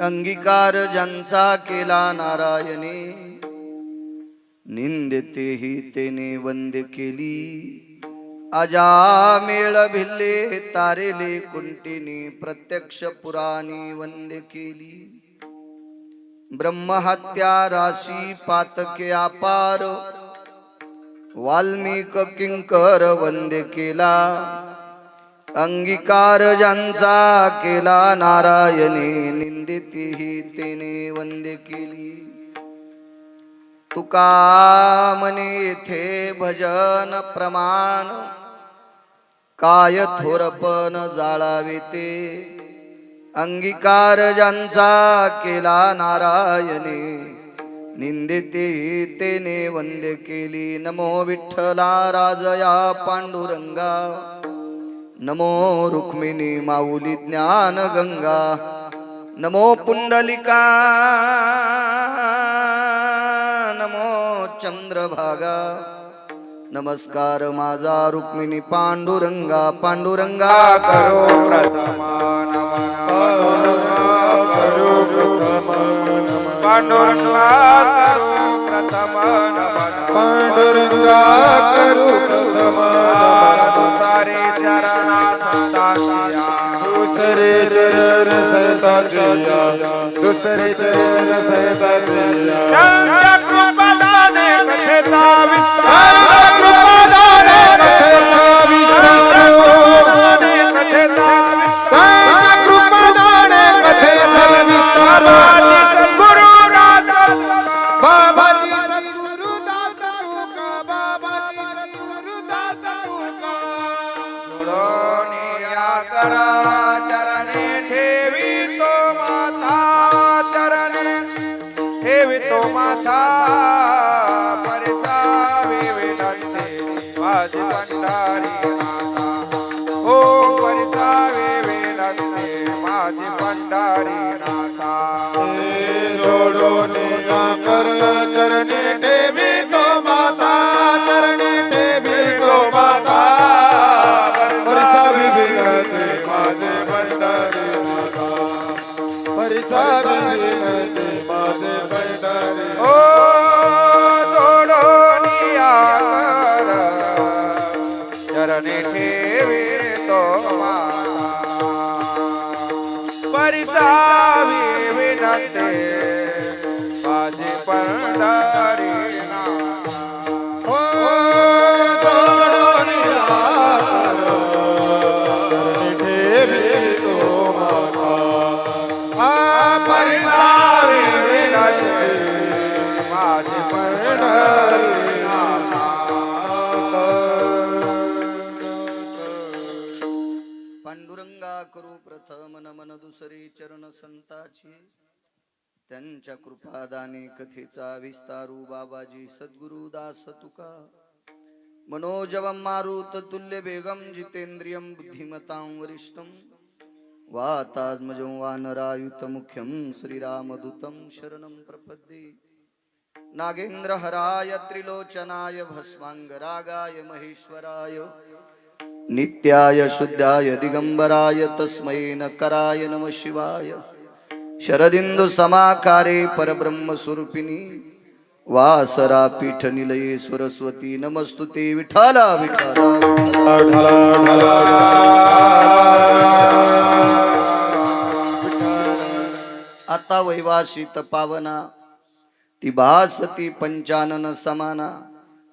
अंगीकार ज्यांचा केला नारायणे, निंदतेही तेने वंद्य केली. अजामेळ भिल्ले तारेले कुंटिनी, प्रत्यक्ष पुराणी वंद्य केली. ब्रह्महत्या राशी पातके अपार, वाल्मिक किंकर वंद्य केला. अंगीकार ज्यांचा केला नारायणे, निंदितीही तेने वंद्य केली. तुका म्हणे येथे भजन प्रमाण, काय थोरपण जाळावे ते. अंगीकार ज्यांचा केला नारायणे, निंदितेही तेने वंद्य केली. नमो विठ्ठला राजया पांडुरंगा, नमो रुक्मिणी माऊली ज्ञान गंगा. नमो पुंडलिका, नमो चंद्रभागा. नमस्कार माझा रुक्मिणी पांडुरंगा. पांडुरंगा करो प्रथमा करो प्रथमा पांडुरंगा करो प्रथमा पांडुरंगा करो प्रथमा. दुसरे चरण संतासिया, दुसरे चरण संतासिया, दुसरे चरण संतासिया. कृपादाने कथेता विस्तार, कृपादाने कथेता विस्तार, कृपादाने कथेता विस्तार. गुरु राजा बाबाजी सद्गुरु दास तुका, बाबाजी सद्गुरु दास तुका. जोडोनिया करा चरणे ठेवी तो माथा, चरणे ठेवी तो माथा. परिसावे विनंती माझी पंढारी नाथा, हो परिसावे विनंती माझी पंढारी नाथा. जोडोनिया करा चरणे ठेवी तो माथा, चरणे ठेवी तो माथा. परिसावे विनंती माझे पंढारी नाथा, परिसावे विनंती माझे पंढारी. ओ जोडोनिया करा चरणे ठेवी तो माथा, परिसावे विनंती माझे पंढारी नाथा. ओ जोडोनिया करा चरणे ठेवी तो माथा, परिसावे विनंती माझे पंढारी नाथा. पांडुरंगा करू प्रथम नमन दुसरे चरण संताची. त्यांच्या कृपादाने कथेचा विस्तारू बाबाजी सद्गुरु दास तुका. मनोजवं मारुत तुल्य वेगं, जितेंद्रियं बुद्धिमतां वरिष्ठं. वातात्मजं वानरायुत मुख्यं, श्रीरामदूतं शरणं प्रपद्ये. नागेन्द्रहराय त्रिलोचनाय, भस्मांगरागाय महेश्वराय, नित्याय शुद्धाय दिगंबराय, तस्मै नकराय नमः शिवाय. शरदिंदु समाकारे परब्रह्म स्वरूपिणी, वासरा पीठ निलये सरस्वती. नमस्तुते विठ्ठला विठ्ठला. आता वैवासित पावना, ती भासती पंचानन समाना.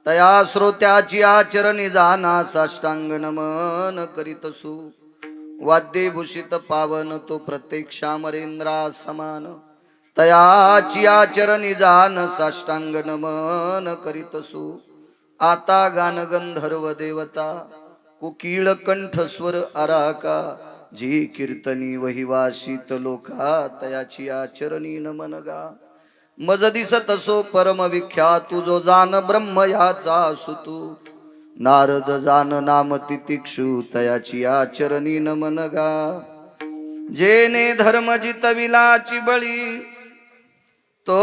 तया श्रोत्याची आचरणी जाना, साष्टांग नमन करीतसु. वाद्यभूषित पावन तो प्रत्यक्ष अमरेंद्रा समान. तयाची आचरणी जान, साष्टांग नमन करीतसु. आता गान गंधर्व देवता, कुकीळ कंठस्वर अराका. जी कीर्तनी वहिवासित लोका, तयाची आचरणी नमन गा. मज दिसत सो परम विख्यात, तुझो जान ब्रह्म याचा सुतू. नारद जान नाम तितिक्षु, तयाची आचरणी नमन गा. जेने धर्म जितविलाची बळी, तो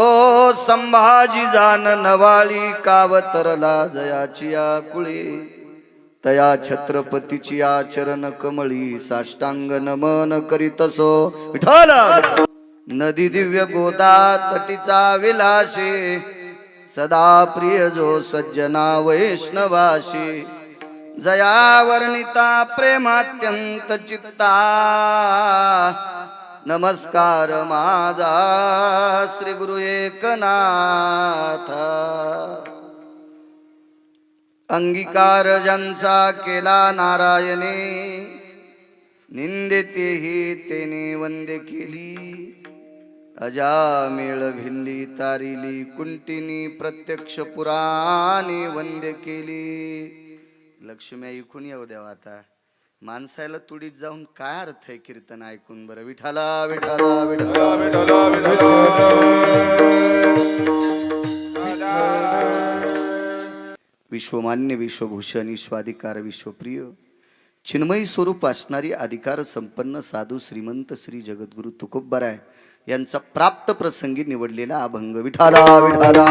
संभाजी जान नवाळी. कावतरला जयाची आकुळे, तया छत्रपतीची आचरण कमळी. साष्टांग नमन करीतसो विठ्ठला. नदी दिव्य गोदा तटीचा विलाशी सदा प्रिय जो सज्जना वैष्णवाशी जया वर्णिता प्रेमात्यंत चित्ता नमस्कार माझा श्री गुरु एकनाथ अंगीकार ज्यांचा केला नारायणे निंदेतेही तेने वंदे केली अजामेळ भिल्ली तारिली कुंटिनी प्रत्यक्ष पुराणी वंदे केली. लक्ष्मी ऐकून येऊ द्यावा आता माणसाला तुडीत जाऊन काय अर्थ आहे कीर्तन ऐकून बरं. विठाला विठाला विठाला विश्वमान्य विश्वभूषण विश्वाधिकार विश्वप्रिय चिन्मयी स्वरूप असणारी अधिकार संपन्न साधू श्रीमंत श्री जगद्गुरु तुकोबराय यांचा प्राप्त प्रसंगी निवडलेला अभंग. विठाला विठाला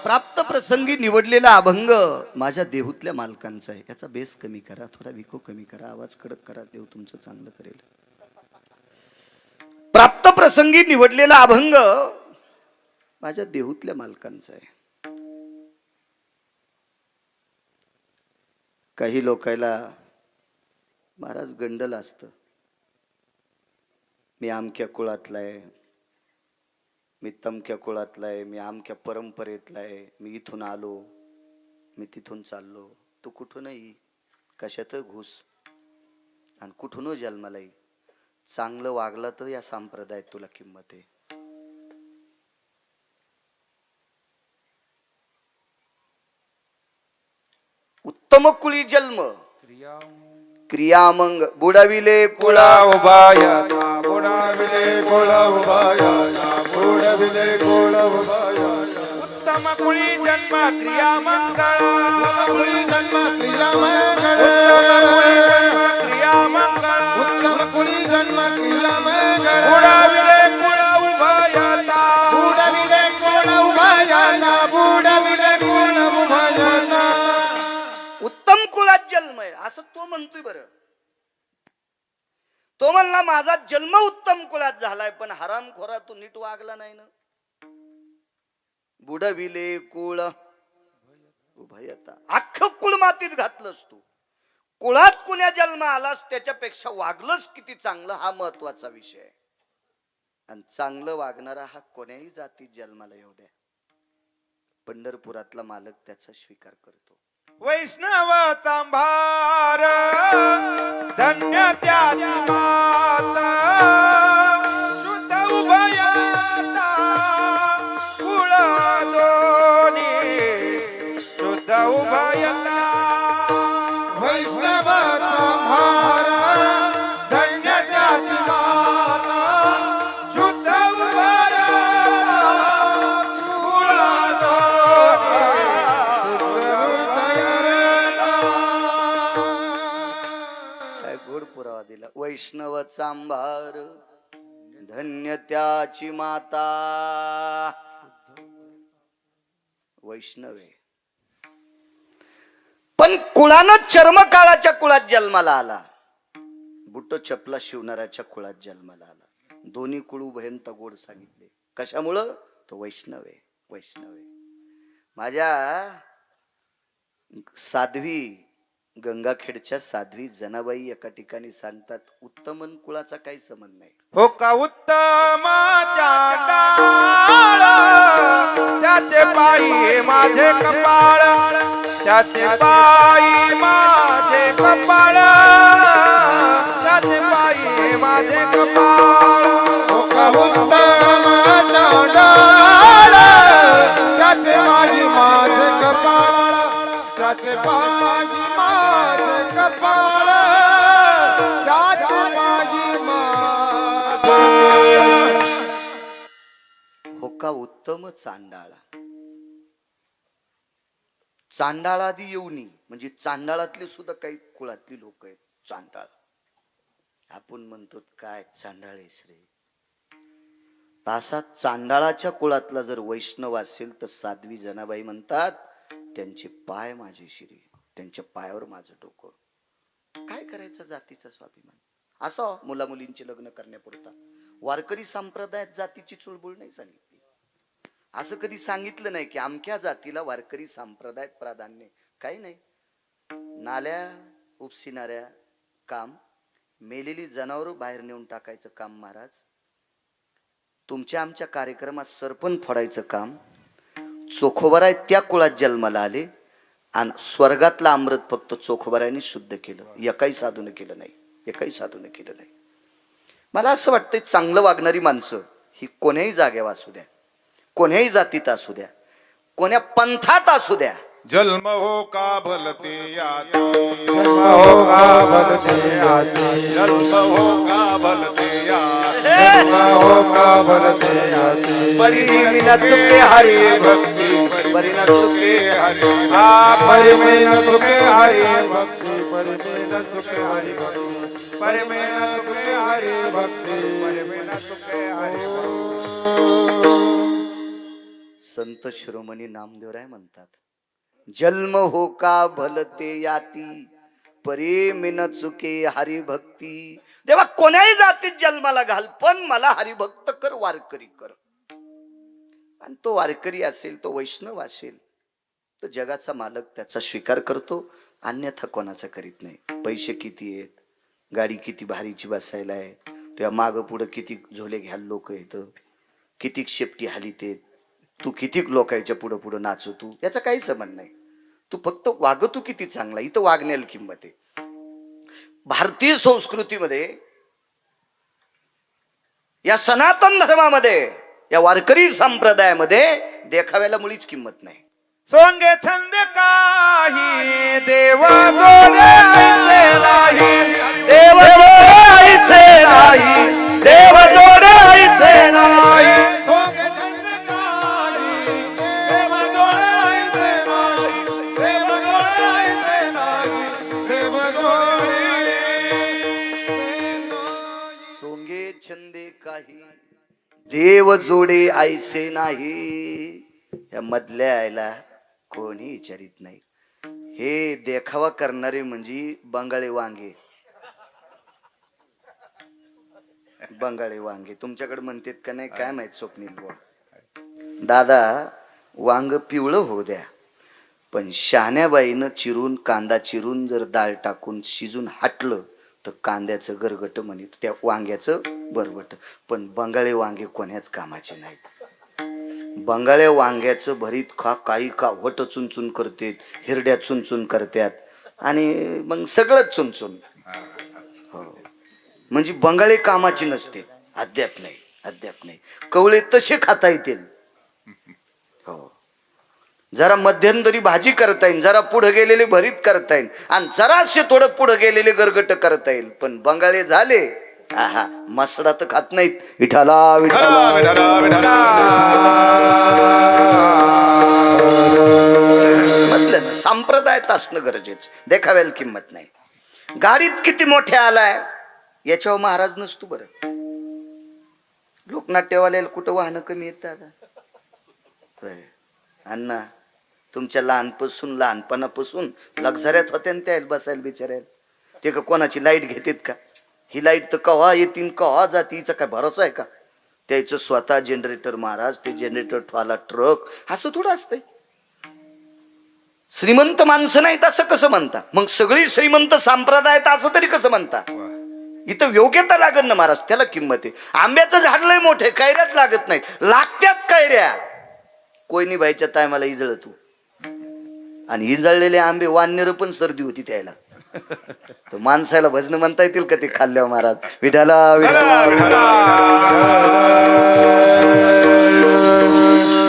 प्राप्त प्रसंगी निवडलेला अभंग माझ्या देहूतल्या मालकांचा आहे. याचा बेस कमी करा, थोडा विको कमी करा, आवाज कडक करा, देव तुमचं चांगलं करेल. प्राप्त प्रसंगी निवडलेला अभंग माझ्या देहूतल्या मालकांचा आहे. काही लोकायला महाराज गंडल असतं, मी आमक्या कुळातला आहे, मी तमक्या कुळातला आहे, मी आमक्या परंपरेतला आहे, मी इथून आलो, मी तिथून चाललो. तू कुठूनही कशात घुस आणि कुठून जन्माला ये, चांगलं वागलं तर या संप्रदायात तुला किंमत आहे. उत्तम कुळी जन्म क्रिया मग बुडविले कुळा उभाया बुडाविले कुळा उभाया बुडविले कुळा उभाया. उत्तम कुळी जन्म क्रिया मंगळ कुळी जन्म क्रिया मंगळ क्रिया मंगळ उत्तम कुळी जन्म क्रिया मंगळ बुडाविले कुळा उभाया बुडविले कुळा उभाया बुडविले कुळा उभाया. उत्तम कुळात जन्म आहे असं तो म्हणतोय. बरं तो म्हणला माझा जन्म उत्तम कुळात झालाय, पण हरामखोरा तू नीट वागला नाही ना. बुडविले कुळ उभयता, अख्ख कुळ मातीत घातलंस तू. कुळात कुण्या जन्म आलास त्याच्यापेक्षा वागलंस किती चांगलं हा महत्वाचा विषय आहे. आणि चांगलं वागणारा हा कोण्याही जातीत जन्माला येऊ द्या, पंढरपुरातला मालक त्याचा स्वीकार करतो. वैष्णव चांभार धन्य त्याची माता शुद्ध उभयता कुळ दोन्ही शुद्ध उभयता. वैष्णव चांभार धन्य त्याची माता शुद्ध उभयता कुळ गोड पुरावा दिला. वैष्णव चांभार धन्य त्याची माता. वैष्णव आहे पण कुळानं चर्मकाळाच्या कुळात जन्माला आला, बुट्ट चपला शिवणाऱ्याच्या कुळात जन्माला आला. दोन्ही कुळ उभयंत गोड सांगितले. कशामुळं? तो वैष्णव आहे. वैष्णव आहे. माझ्या साध्वी गंगाखेडच्या साध्वी जनाबाई एका ठिकाणी सांगतात, उत्तमन कुळाचा काही संबंध नाही. हो का उत्तमाच्या डाळ त्याचे पायी माझे कपाळ त्याचे पायी माझे कपाळ त्याचे पायी माझे कपाळ. हो का उत्तमाच्या डाळ त्याचे पायी माझे कपाळ त्याचे पायी माझे कपाळ त्याचे पायी माझे. हो का उत्तम चांडाळा. चांडाळादी येऊनी म्हणजे चांडाळातले सुद्धा काही कुळातली लोक आहेत. चांडाळ आपण म्हणतो काय चांडाळेश रे. असा चांडाळाच्या कुळातला जर वैष्णव असेल तर साध्वी जनाबाई म्हणतात, त्यांचे पाय माझे शिरी, त्यांच्या पायावर माझं डोकं. काय करायचं जातीचा स्वाभिमान. असं मुला मुलींची लग्न करण्यापुरता. वारकरी संप्रदायात जातीची चुळबुळ नाही सांगितली. असं कधी सांगितलं नाही की अमक्या जातीला वारकरी संप्रदायात प्राधान्य. काही नाही. नाल्या उपसिणाऱ्या काम, मेलेली जनावरं बाहेर नेऊन टाकायचं काम महाराज, तुमच्या आमच्या कार्यक्रमात सरपण फोडायचं काम, चोखोबराय त्या कुळात जन्माला आले आणि स्वर्गातलं अमृत फक्त चोखोबरायने शुद्ध केलं. एकाही साधून केलं नाही. एकाही साधून केलं नाही. मला असं वाटतं चांगलं वागणारी माणसं ही कोण्याही जागेवर असू द्या, कोण्याही जातीत असू द्या, कोण्या पंथात असू द्या, जन्म हो का भलते याती, जन्म हो का भलते याती, जन्म हो का भलते याती, जन्म हो का भलते याती, परिमिन चुके हरी भक्ती, परिमिन चुके हरी, परिमिन चुके हरी भक्ती, परिमिन चुके हरी भक्ती, परिमिन चुके हरी भक्ती, परिमिन चुके हरी भक्ती. संत शिरोमणी नामदेवराय म्हणतात, जन्म हो का भलते याती, प्रेमिन चुके हरिभक्ती. देवा कोण्याही जातीत जन्माला घाल, पण मला हरिभक्त कर, वारकरी कर. आणि तो वारकरी असेल, तो वैष्णव असेल, तर जगाचा मालक त्याचा स्वीकार करतो, अन्यथा कोणाचा करीत नाही. पैसे किती आहेत, गाडी किती भारीची बसायला आहे, त्या माग पुढं किती झोले घ्यायला लोक येत, किती शेपटी हालीत आहेत, तू किती लोकांच्या पुढं पुढं नाचू, तू याचा काही संबंध नाही. तू फक्त वाग, तू किती चांगला, इथं वागण्याला किंमत आहे. भारतीय संस्कृतीमध्ये, या सनातन धर्मामध्ये, या वारकरी संप्रदायामध्ये देखाव्याला मुळीच किंमत नाही. सोंगे छंद काही देव जोडे ऐसे नाही, देव जोडे ऐसे नाही, देव जोडे ऐसे नाही. सोंगे छंद काही देव जोडे ऐसे नाही, देव जोडे ऐसे नाही, देव जोडे ऐसे नाही. सोंगे छंदे काही देव जोडे ऐसे नाही. या मधल्या आयला कोणी विचारित नाही. हे देखावा करणारे म्हणजे बंगाळे वांगे. बंगाळे वांगे तुमच्याकडे म्हणतात का नाही काय माहित स्वप्नील बुवा. दादा वांग पिवळं होऊ द्या, पण शहाण्याबाईनं चिरून, कांदा चिरून जर डाळ टाकून शिजून हाटलं तर कांद्याचं गरगट म्हणत, त्या वांग्याचं बरगट. पण बंगाळे वांगे कोण्याच कामाचे नाहीत. बंगाळ्या वांग्याचं भरीत खा, काही का वट चुनचुन करतात, हिरड्या चुनचुन करतात आणि मग सगळंच चुनचुन. हो, म्हणजे बंगाळे कामाची नसते. अद्याप नाही, अद्याप नाही. कवळे तसे खाता येतील. हो, जरा मध्यंतरी भाजी करता येईल, जरा पुढे गेलेले भरीत करता येईल, आणि जराशे थोडं पुढे गेलेले गरगट करता येईल. पण बंगाळे झाले, आहा, मसडा तर खात नाहीत. विठाला विठाला विठला विठला. म्हटलं ना, संप्रदायात असणं गरजेचं, देखाव्याला किंमत नाही. गाडीत किती मोठ्या आलाय याच्यावर महाराज नसतो बरं. लोकनाट्यवाल्याला कुठं वाहनं कमी येत आता. अण्णा तुमच्या लहानपणापासून लक्झऱ्यात होत्या त्या बसायला बिचारायला. ते का कोणाची लाईट घेतात का? ही लाईट तर कवा येतील कवा जातीचा काय भरोसा आहे का? त्याचं स्वतः जनरेटर महाराज, ते जनरेटर ठेवायला ट्रक, असं थोडं असतंय. श्रीमंत माणसं नाहीत असं कसं म्हणता? मग सगळी श्रीमंत संप्रदायात असं तरी कसं म्हणता? इथं योग्यता लागत ना महाराज, त्याला किंमत आहे. आंब्याचं झाड लय मोठे, कैऱ्यात लागत नाहीत, लागत्यात कैऱ्या. कोयनी बाईच्या टायमाला इजळ तू, आणि इजळलेले आंबे वाननेर पण सर्दी होती त्याला. तर माणसाला भजन म्हणता येतील का ते खाल्ल्यावर महाराज? विठाला विठाला.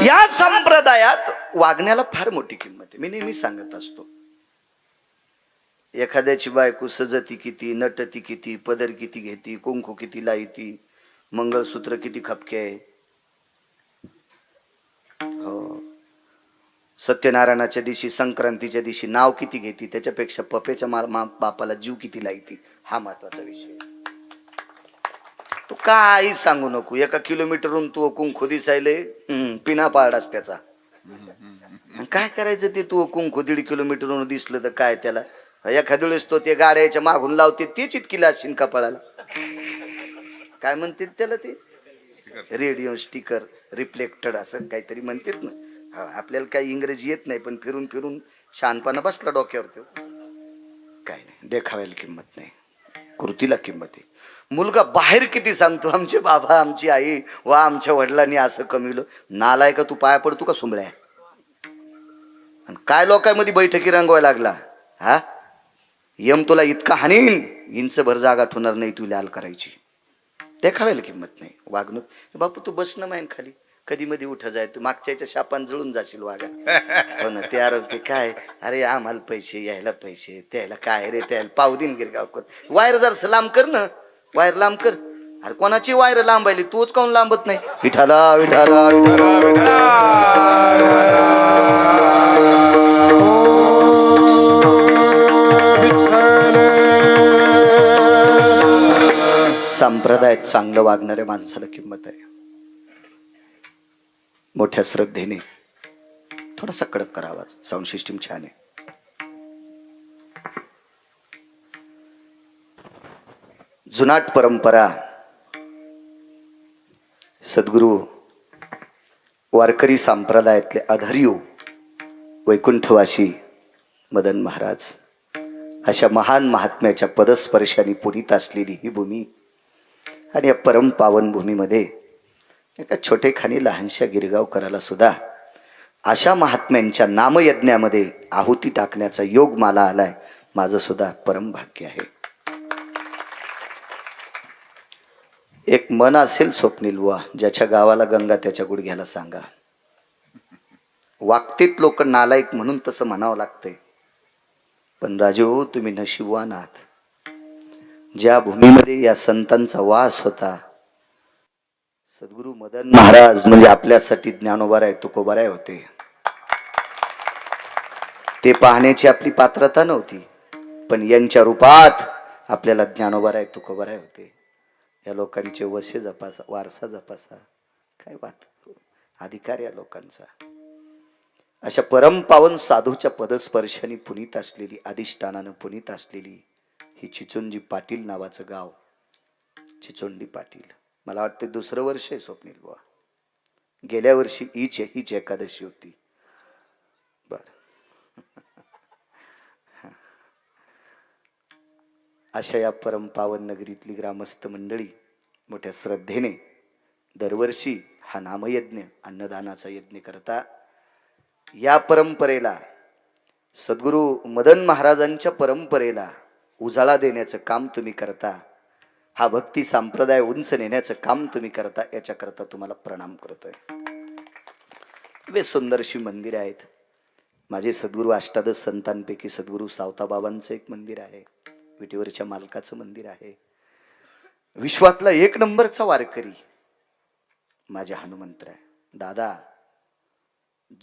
या संप्रदायात वागण्याला फार मोठी किंमत आहे. मी नेहमी सांगत असतो, एखाद्याची बायको सजती किती, नटती किती, पदर किती घेती, कुंकू किती लाईती, मंगळसूत्र किती खपके आहे. हो, सत्यनारायणाच्या दिवशी, संक्रांतीच्या दिवशी नाव किती घेती, त्याच्यापेक्षा पप्याच्या बापाला जीव किती लाईती, हा महत्वाचा विषय. तू काही सांगू नको, 1 किलोमीटरहून तू कुंकू दिसायले पिना पाडास त्याचा. काय करायचं ते तू कुंकू 1.5 किलोमीटरहून दिसलं तर काय त्याला? एखाद्या वेळेस तो ते गाड्याच्या मागून लावते, ते चिटकीला असशील कपाळाला. काय म्हणतात त्याला ते रेडिओ स्टिकर रिफ्लेक्टेड असं काहीतरी म्हणतात ना. हा, आपल्याला काही इंग्रजी येत नाही पण फिरून फिरून शहाणपणा बसला डोक्यावर तो. काय नाही, देखाव्याला किंमत नाही, कृतीला किंमत आहे. मुलगा बाहेर किती सांगतो आमचे बाबा आमची आई वा आमच्या वडिलांनी असं कमीलं. नालाय का तू, पाया पडतो का सुंबळ्या? आणि काय लोकांमध्ये बैठकी रंगवायला लागला हा. यम तुला इतका हानीन, इंच भर जागा ठेवणार नाही तू लाल करायची. देखाव्याला किंमत नाही. वागणूक बापू तू बस ना मायन खाली, कधी मध्ये उठा जाय, तू मागच्याच्या शापान जळून जाशील वागा. हो ना, ते आरोग्य काय, अरे आम्हाला पैसे यायला पैसे त्याला काय रे, त्याला पावदीन गिरगाव कर. वायर जर लांब कर ना, वायर लांब कर. अरे कोणाची वायर लांबायली, तूच काऊन लांबत नाही? विठाला विठाला विठाला संप्रदायात चांगलं वागणाऱ्या माणसाला किंमत आहे. मोठ्या श्रद्धेने थोडासा कडक करावा. साऊंड सिस्टीम छान आहे. जुनाट परंपरा, सद्गुरू वारकरी संप्रदायातले आधार्यू वैकुंठवासी मदन महाराज अशा महान महात्म्याच्या पदस्पर्शाने पुरित असलेली ही भूमी आणि या परम पावन भूमीमध्ये एका छोटेखानी लहानशा गिरगावकराला सुद्धा अशा महात्म्यांच्या नामयज्ञामध्ये आहुती टाकण्याचा योग मला आलाय. माझं सुद्धा परम भाग्य आहे. एक मन असेल स्वप्नील बुवा, ज्याच्या गावाला गंगा त्याच्या गुडघ्याला सांगा. वागतेत लोक नालायक म्हणून तसं म्हणावं लागतंय, पण राजू तुम्ही नशीबवान आहात. ज्या भूमीमध्ये या संतांचा वास होता, सद्गुरू मदन महाराज म्हणजे आपल्यासाठी ज्ञानोबाराय तुकोबाराय होते. ते पाहण्याची आपली पात्रता नव्हती, पण यांच्या रूपात आपल्याला ज्ञानोबाराय तुकोबाराय होते. या लोकांचे वसे जपासा, वारसा जपासा, काय बात, अधिकार या लोकांचा. अशा परमपावन साधूच्या पदस्पर्शाने पुनीत असलेली, अधिष्ठानानं पुनीत असलेली ही चिचोंडी पाटील नावाचं गाव. चिचोंडी पाटील, मला वाटते दुसरं वर्ष आहे स्वप्नील बुवा. गेल्या वर्षी हीच एकादशी होती. बर अशा या परमपावन नगरीतली ग्रामस्थ मंडळी मोठ्या श्रद्धेने दरवर्षी हा नामयज्ञ, अन्नदानाचा यज्ञ करता. या परंपरेला, सद्गुरू मदन महाराजांच्या परंपरेला उजाळा देण्याचं काम तुम्ही करता. हा भक्ती संप्रदाय उंच नेण्याचं काम तुम्ही करता. याच्याकरता तुम्हाला प्रणाम करतोय. वे सुंदरशी मंदिर आहेत. माझे सद्गुरू अष्टादश संतांपैकी सद्गुरू सावताबाबांचं एक मंदिर आहे. विटेवरच्या मालकाचं मंदिर आहे. विश्वातला एक नंबरचा वारकरी माझ्या हनुमंतराय. दादा,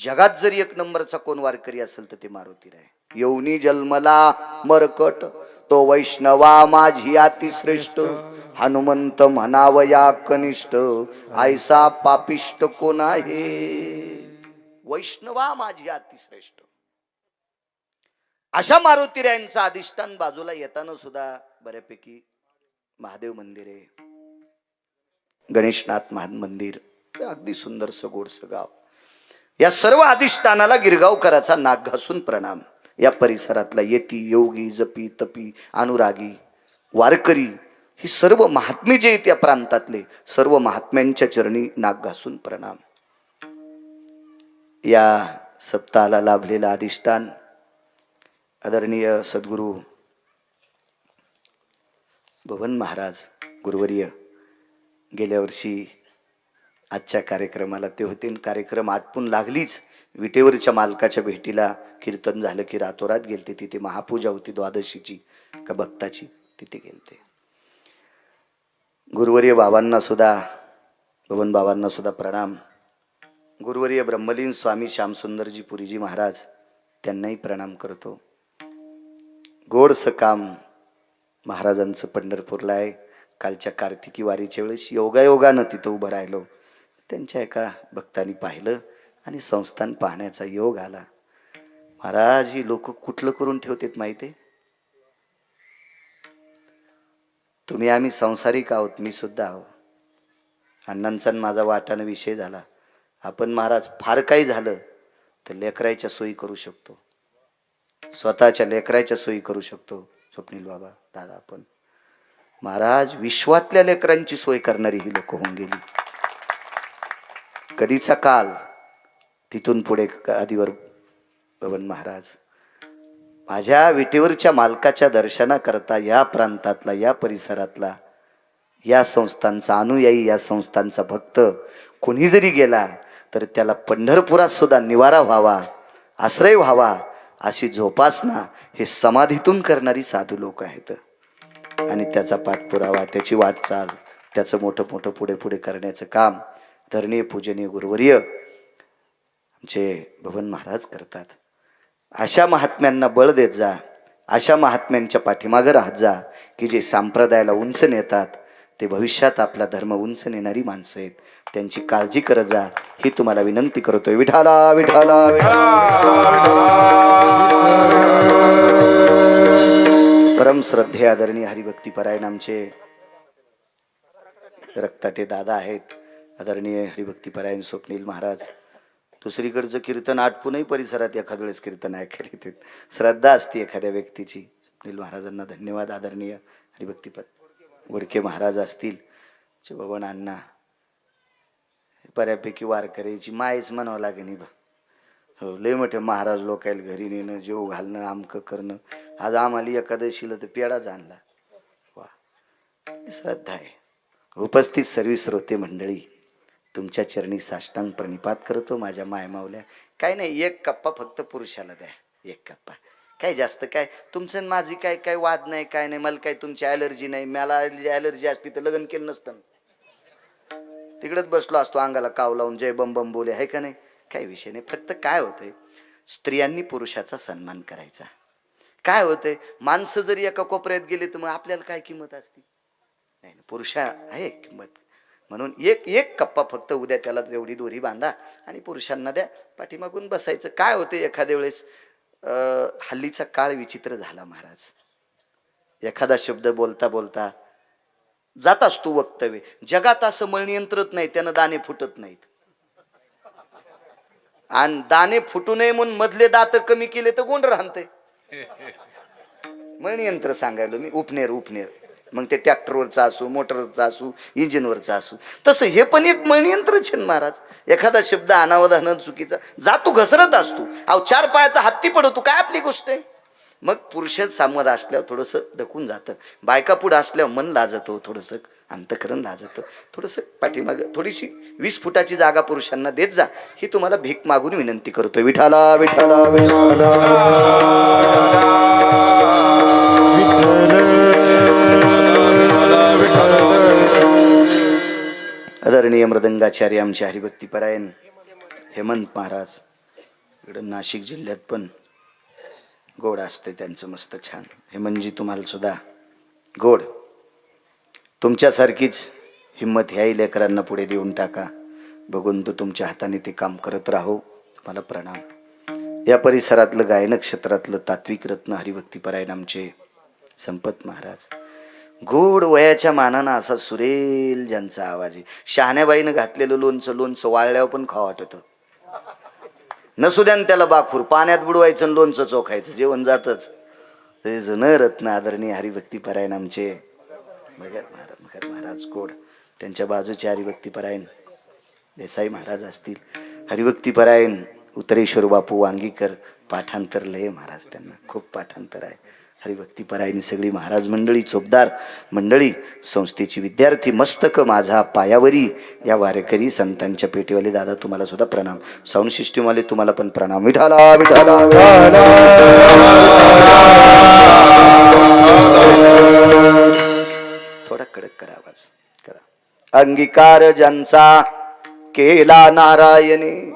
जगात जर एक नंबरचा कोण वारकरी असेल तर ते मारुतीराय. येऊनी जन्मला मरकट तो वैष्णवा माझी अतिश्रेष्ठ, हनुमंत म्हणावया कनिष्ठ, आयसा पापिष्ट कोण आहे. वैष्णवा माझी अतिश्रेष्ठ. अशा मारुतीरायांचं अधिष्ठान बाजूला येताना सुद्धा बऱ्यापैकी महादेव मंदिर आहे, गणेशनाथ महान मंदिर, अगदी सुंदरसं गोडसं गाव. या सर्व अधिष्ठानाला गिरगावकराचा नाक घासून प्रणाम. या परिसरातला येती, योगी, जपी, तपी, अनुरागी, वारकरी ही सर्व महात्मे जे आहेत या प्रांतातले, सर्व महात्म्यांच्या चरणी नाक घासून प्रणाम. या सप्ताहाला लाभलेला अधिष्ठान आदरणीय सद्गुरू भवन महाराज गुरुवर्य गेल्या वर्षी आजच्या कार्यक्रमाला ते होते. कार्यक्रम आटपून लागलीच विटेवरच्या मालकाच्या भेटीला कीर्तन झालं की रातोरात गेलते. तिथे महापूजा होती द्वादशीची का भक्ताची, तिथे गेलते. गुरुवर्य बाबांना सुद्धा, भवन बाबांना सुद्धा प्रणाम. गुरुवर्य ब्रह्मलीन स्वामी श्यामसुंदरजी पुरीजी महाराज त्यांनाही प्रणाम करतो. गोडसं काम महाराजांचं पंढरपूरला आहे. कालच्या कार्तिकी वारीच्या वेळेस योगायोगानं तिथं उभं राहिलो. त्यांच्या एका भक्तांनी पाहिलं आणि संस्थान पाहण्याचा योग आला. महाराज ही लोक कुठलं करून ठेवतात माहिती. तुम्ही आम्ही संसारिक आहोत, मी सुद्धा आहो. अण्णांचा आणि माझा वाटानं विषय झाला. आपण महाराज फार काही झालं तर लेकरायच्या सोयी करू शकतो, स्वतःच्या लेकरायच्या सोयी करू शकतो. स्वप्नील बाबा दादा आपण महाराज विश्वातल्या लेकरांची सोय करणारी ही लोक होऊन गेली. कधीचा काल तिथून पुढे आदिवर बबन महाराज माझ्या विटेवरच्या मालकाच्या दर्शनाकरता या प्रांतातला, या परिसरातला, या संस्थांचा अनुयायी, या संस्थांचा भक्त कोणी जरी गेला तर त्याला पंढरपुरात सुद्धा निवारा व्हावा, आश्रय व्हावा अशी जोपासना हे समाधीतून करणारी साधू लोक आहेत. आणि त्याचा पाठपुरावा, त्याची वाटचाल, त्याचं मोठं मोठं पुढे पुढे करण्याचं काम धरणीय पूजनीय गुरुवर्य आमचे बबन महाराज करतात. अशा महात्म्यांना बळ देत जा, अशा महात्म्यांच्या पाठीमागं राहत जा की जे संप्रदायाला उंच नेतात, ते भविष्यात आपला धर्म उंच नेणारी माणसं आहेत. त्यांची काळजी करत जा ही तुम्हाला विनंती करतोय. विठाला विठाला परम श्रद्धे आदरणीय हरिभक्ती परायण आमचे रक्ताटे दादा आहेत. आदरणीय हरिभक्ती परायण स्वप्नील महाराज दुसरीकडचं कीर्तन आटपूनही परिसरात एखाद्या वेळेस कीर्तन ऐकायला येते. श्रद्धा असते एखाद्या व्यक्तीची. स्वप्नील महाराजांना धन्यवाद. आदरणीय हरिभक्ती वडके महाराज असतील, बबन अण्णा बऱ्यापैकी वारकऱ्याची मायच म्हणावं लागेल बा. हो लय मोठे महाराज लोकायला घरी नेणं, जेव घालणं, आमकं करणं. आज आम्हाला एकादशीला तर पेढाच आणला. वा श्रद्धा आहे. उपस्थित सर्व श्रोते मंडळी तुमच्या चरणी साष्टांग प्रणिपात करतो. माझ्या मायमावल्या काय नाही, एक कप्पा फक्त पुरुषाला द्या, एक कप्पा. काय जास्त काय तुमचं माझी काय काय वाद नाही, काय नाही. मला काय तुमची ॲलर्जी नाही. मला ॲलर्जी असती तर लग्न केलं नसतं, तिकडेच बसलो असतो अंगाला काव लावून जय बम बम बोले, आहे का नाही. काही विषय नाही. फक्त काय होतंय, स्त्रियांनी पुरुषाचा सन्मान करायचा. काय होतंय, माणसं जरी एका कोपऱ्यात गेले तर मग आपल्याला काय किंमत असते. नाही, पुरुषा आहे किंमत. म्हणून एक एक कप्पा फक्त उद्या त्याला एवढी दोरी बांधा आणि पुरुषांना द्या, पाठीमागून बसायचं. काय होते एखाद्या वेळेस हल्लीचा काळ विचित्र झाला महाराज. एखादा शब्द बोलता बोलता जात असतो वक्तव्य. जगात असं मळनियंत्रत नाही, त्यानं दाणे फुटत नाहीत. आणि दाणे फुटू नये म्हणून मधले दात कमी केले तर गोंड राहते. मळनियंत्र सांगायलो मी. उपनेर उपनेर मग ते ट्रॅक्टरवरचा असू, मोटरवरचा असू, इंजिनवरचा असू. तसं हे पण एक मळनियंत्रच आहे महाराज. एखादा शब्द अनावधान चुकीचा जातो, घसरत असतो. अहो 4 पायाचा हत्ती पडतो, काय आपली गोष्ट आहे. मग पुरुष सामोर असल्यावर थोडंसं दखून जातं. बायका पुढं असल्यावर मन लाजतो, थोडंसं अंतकरण लाजतं. थोडंसं पाठीमाग थोडीशी 20 फुटाची जागा पुरुषांना देत जा ही तुम्हाला भीक मागून विनंती करतोय. विठाला विठाला विठाला आदरणीय मृदंगाचार्य आमचे हरिभक्ती परायण हेमंत महाराज. इकडं नाशिक जिल्ह्यात पण गोड असते त्यांचं मस्त छान. हेमंतजी तुम्हाला सुद्धा गोड. तुमच्यासारखीच हिंमत ह्याही लेकरांना पुढे देऊन टाका. बघून तो तुमच्या हाताने ते काम करत राहो. तुम्हाला प्रणाम. या परिसरातलं गायन क्षेत्रातलं तात्विक रत्न हरिभक्ती परायण आमचे संपत महाराज. गोड वयाच्या मानानं असा सुरेल ज्यांचा आवाज आहे. शहाण्याबाईनं घातलेलं लोणचं लोणचं वाळल्यावर पण खावं वाटतं. नसू द्या त्याला बाखूर, पाण्यात बुडवायचं आणि लोणचं चोखायचं, जेवण जातच. ते जुनं रत्न आदरणीय हरिभक्ती परायण आमचे मगर महाराज गोड. त्यांच्या बाजूचे हरिभक्ती परायण देसाई महाराज असतील. हरिभक्ती परायण उत्तरेश्वर बापू वांगीकर. पाठांतर लय महाराज, त्यांना खूप पाठांतर आहे. हरिभक्ती परायणी सगळी महाराज मंडळी, चोपदार मंडळी, संस्थेची विद्यार्थी, मस्तक माझा पायावरी या वारकरी संतांच्या पेटीवाले दादा तुम्हाला सुद्धा प्रणाम. साऊंड सिस्टीमवाले तुम्हाला पण प्रणाम. विठाला विठाला थोडा कडक करा आवाज करा. अंगीकार ज्यांचा केला नारायणी,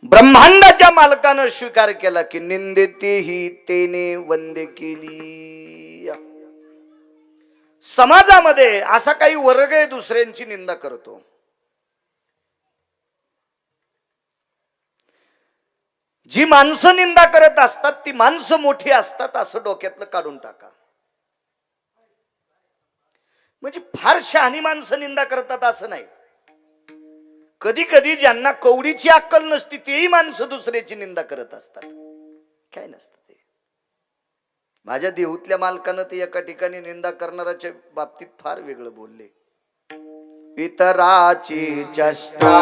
ब्रह्मांडाच्या मालकानं स्वीकार केला की निंदेतेही तेने वंदे केली. समाजामध्ये असा काही वर्ग आहे दुसऱ्यांची निंदा करतो. जी माणसं निंदा करत असतात ती माणसं मोठी असतात असं डोक्यातलं काढून टाका. म्हणजे फार शहाणी माणसं निंदा करतात असं नाही. कधी कधी ज्यांना कवडीची अक्कल नसती तेही माणसं दुसऱ्याची निंदा करत असतात. काय नसतं ते. माझ्या देहूतल्या मालकानं ते एका ठिकाणी निंदा करणाऱ्याच्या बाबतीत फार वेगळं बोलले. इतराची चेष्टा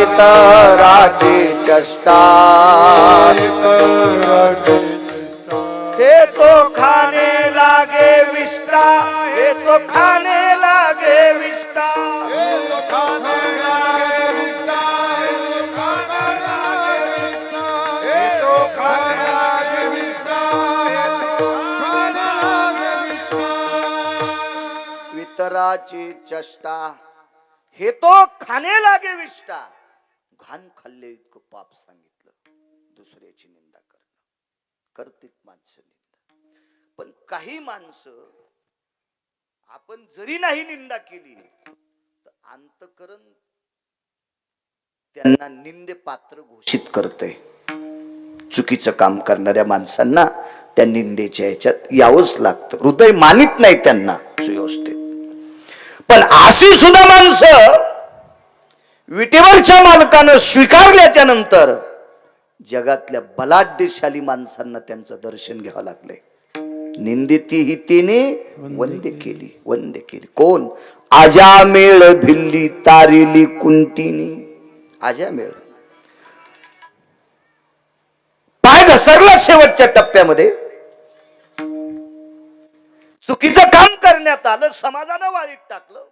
इतराची चेष्टा हे तो खाने लागे विष्टा हे तो खाने लागे विष्टा इतराची चेष्टा हे तो खाने लागे विष्टा. घाण खाल्ले इतकं पाप सांगितलं. दुसऱ्याची निंदा करणं करतील माणसं निंदा. पण काही माणसं आपण जरी नाही निंदा केली तर अंतःकरण त्यांना निंदे पात्र घोषित करते. चुकीचं काम करणाऱ्या माणसांना त्या निंदेच्या ह्याच्यात यावंच लागतं. हृदय मानित नाही त्यांना सुव्यवस्थित. पण अशी सुद्धा माणसं विटेवरच्या मालकानं स्वीकारल्याच्या नंतर जगातल्या बलाढ्यशाली माणसांना त्यांचं दर्शन घ्यावं लागलंय. निंदिती ही तिने वंदे केली वंदे केली. कोण? आजामेळ भिल्ली तारिली कुंतीनी. आजामेळ पाय घसरला शेवटच्या टप्प्यामध्ये. चुकीचं काम करण्यात आलं. समाजानं वाळीत टाकलं,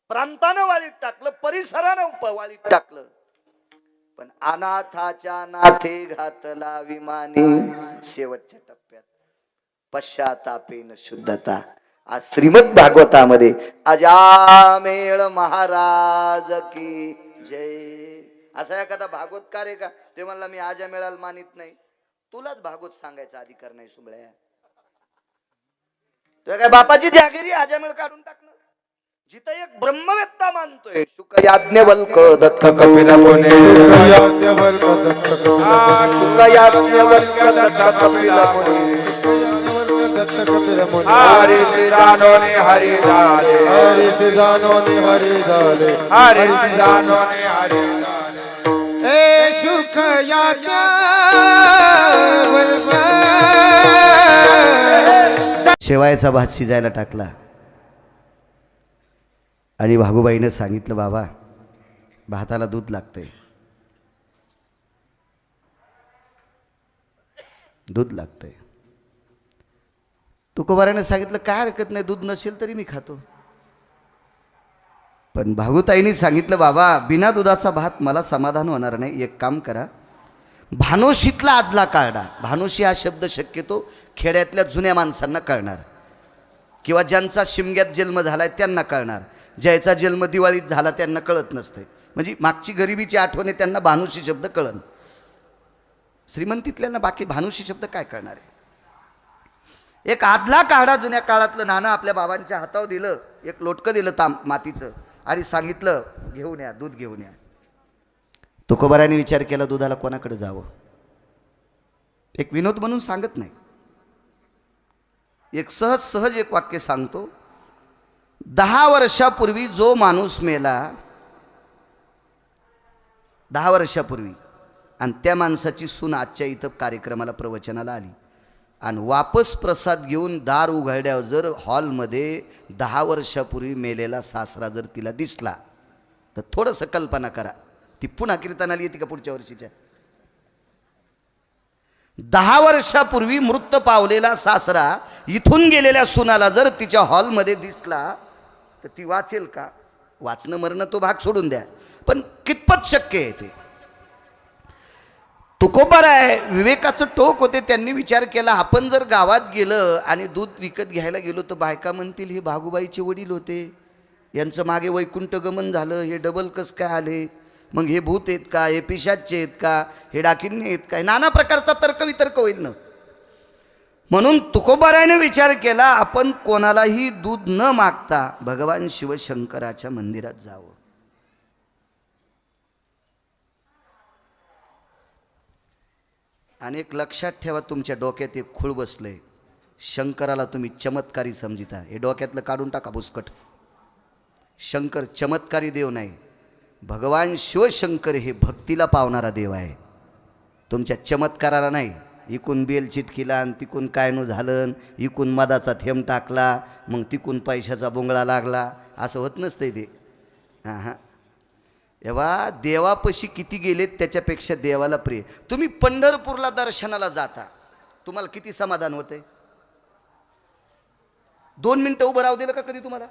प्रांतानं वाळीत टाकलं, परिसरानं वाळीत टाकलं. पण अनाथाच्या नाथे घातला विमानी. शेवटच्या टप्प्यात पश्चातापेन शुद्धता. आज श्रीमद भागवतामध्ये अजामेळ महाराज की जय. असा एखादा भागवतकार आहे का ते म्हणला मी आजामेळाला मानित नाही? तुलाच भागवत सांगायचा अधिकार नाही सुबळ्या. तुझ्या काय बापाची जागिरी आजामेळ काढून टाकणं. जिथं एक ब्रह्मवेत्ता मानतोय शुक याज्ञवल्क दत्त कपिला मुनी. शुक याज्ञवल्क दत्त कपिला मुनी. हरि श्री जानोनी हरि झाले हरि श्री जानोनी हरि झाले हरि श्री जानोनी हरि झाले. हे शुक शेवायचा भात शिजायला टाकला आणि भागूबाईने सांगितलं बाबा भाताला दूध लागतंय. दूध लागतंय. तुकोबाराने सांगितलं काय हरकत नाही दूध नसेल तरी मी खातो. पण भागूताईंनी सांगितलं बाबा बिना दुधाचा भात मला समाधान होणार नाही. एक काम करा भानोशीतला आदला काढा. भानोशी हा शब्द शक्यतो खेड्यातल्या जुन्या माणसांना कळणार किंवा ज्यांचा शिमग्यात जन्म झालाय त्यांना कळणार. ज्याचा जन्म दिवाळीत झाला त्यांना कळत नसते. म्हणजे मागची गरिबीची आठवण आहे त्यांना भानुशी शब्द कळन. श्रीमंतीतल्यांना बाकी भानुशी शब्द काय कळणार आहे. एक आदला काढा जुन्या काळातलं नाणं आपल्या बाबांच्या हातावर दिलं. एक लोटकं दिलं मातीचं आणि सांगितलं घेऊन या दूध घेऊन या. तुकोबाराने विचार केला दुधाला कोणाकडे जावं. एक विनोद म्हणून सांगत नाही. एक सहज एक वाक्य सांगतो. 10 वर्षापूर्वी जो माणूस मेला 10 वर्षापूर्वी आणि त्या माणसाची सून आजच्या इथं कार्यक्रमाला प्रवचनाला आली आणि वापस प्रसाद घेऊन दार उघड्यावर जर हॉलमध्ये 10 वर्षापूर्वी मेलेला सासरा जर तिला दिसला तर थोडंसं कल्पना करा ती पुन्हा कीर्तनाला येते का पुढच्या वर्षीच्या. 10 वर्षापूर्वी मृत पावलेला सासरा इथून गेलेल्या सुनाला जर तिच्या हॉलमध्ये दिसला तर ती वाचेल का. वाचणं मरणं तो भाग सोडून द्या पण कितपत शक्य आहे ते. तुकोबार आहे विवेकाचं टोक होते. त्यांनी विचार केला आपण जर गावात गेलं आणि दूध विकत घ्यायला गेलो तर बायका म्हणतील हे भागूबाईचे वडील होते यांचं मागे वैकुंठ गमन झालं हे डबल कस काय आले. मग हे भूत आहेत का हे पिशाच्चे आहेत का हे डाकिन्य आहेत का. नाना प्रकारचा तर्कवितर्क होईल ना. म्हणून तुकोबारायने विचार केला आपण कोणालाही दूध न मागता भगवान शिवशंकराच्या मंदिरात जावं. आणि एक लक्षात ठेवा तुमच्या डोक्यात एक खूळ बसलंय. शंकराला तुम्ही चमत्कारी समजिता. हे डोक्यातलं काढून टाका बुसकट. शंकर चमत्कारी देव नाही, भगवान शिवशंकर हे भक्तीला पावणारा देव आहे, तुमच्या चमत्काराला नाही. इकून बेल चिटकीला आणि तिकून काय नो झालं, इकून मधाचा थेंब टाकला, मग तिकून पैशाचा बोंगळा लागला, असं होत नसतंय ते. हां हां, एव्हा देवापाशी किती गेलेत त्याच्यापेक्षा देवाला प्रिय. तुम्ही पंढरपूरला दर्शनाला जाता, तुम्हाला किती समाधान होते? 2 मिनटं उभं राहू दिलं का कधी तुम्हाला?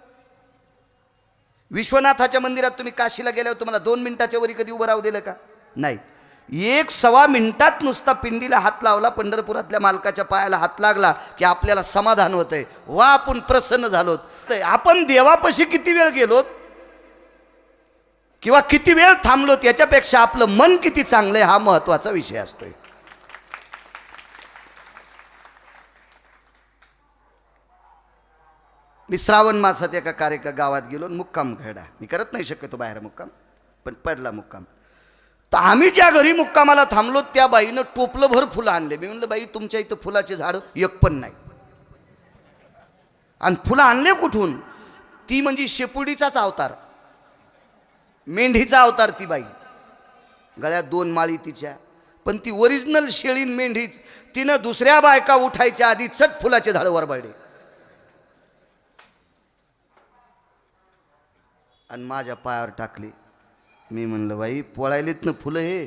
विश्वनाथाच्या मंदिरात तुम्ही काशीला गेल्यावर तुम्हाला 2 मिनिटाच्या वरी कधी उभं राहू दिलं का? नाही. 1-1.25 मिनिटात नुसता पिंडीला हात लावला, पंढरपुरातल्या मालकाच्या पायाला हात लागला की आपल्याला समाधान होतंय. वा, आपण प्रसन्न झालोत. आपण देवापाशी किती वेळ गेलोत किंवा किती वेळ थांबलोत याच्यापेक्षा आपलं मन किती चांगलं आहे हा महत्वाचा विषय असतोय. मी श्रावण मासात एका गावात गेलो, मुक्काम घडा. मी करत नाही शक्यतो बाहेर मुक्काम, पण पडला मुक्काम. तर आम्ही ज्या घरी मुक्कामाला थांबलो त्या बाईनं टोपलं भर फुलं आणले. मी म्हणलं, बाई तुमच्या इथं फुलाचे झाड एक पण नाही, आणि फुलं आणले कुठून? ती म्हणजे शेपुडीचाच अवतार, मेंढीचा अवतार ती बाई. गळ्यात 2 माळी तिच्या, पण ती ओरिजिनल शेळीन मेंढी. तिनं दुसऱ्या बायका उठायच्या आधी चट फुलाचे झाड वरबडले आणि माझ्या पायावर टाकले. मी म्हणलं, बाई पोळायलेत ना फुलं, हे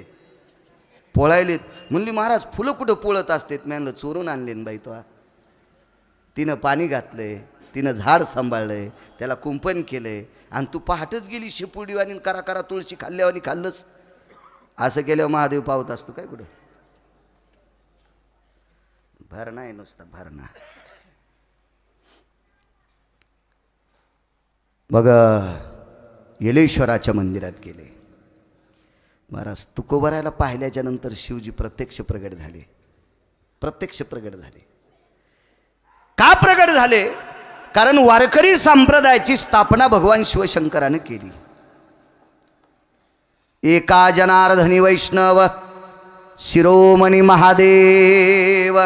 पोळायलेत. म्हणली, महाराज फुलं कुठं पोळत असतात? मी म्हणलं, चोरून आणले ना बाई. तो तिनं पाणी घातलंय, तिनं झाड सांभाळलंय, त्याला कुंपण केलंय, आणि तू पहाटच गेली शेपुडीवानी करा करा तुळशी खाल्ल्यावानी खाल्लंस. असं केल्यावर महादेव पावत असतो काय कुठं? भरणा आहे नुसता, भरणा. मग येलेश्वराच्या मंदिरात गेले. महाराज तुकोबरायला पाहिल्याच्या नंतर शिवजी प्रत्यक्ष प्रगट झाले. प्रत्यक्ष प्रगट झाले. का प्रगट झाले? कारण वारकरी संप्रदायाची स्थापना भगवान शिवशंकराने केली. एका जनार्दनी वैष्णव शिरोमणी महादेव.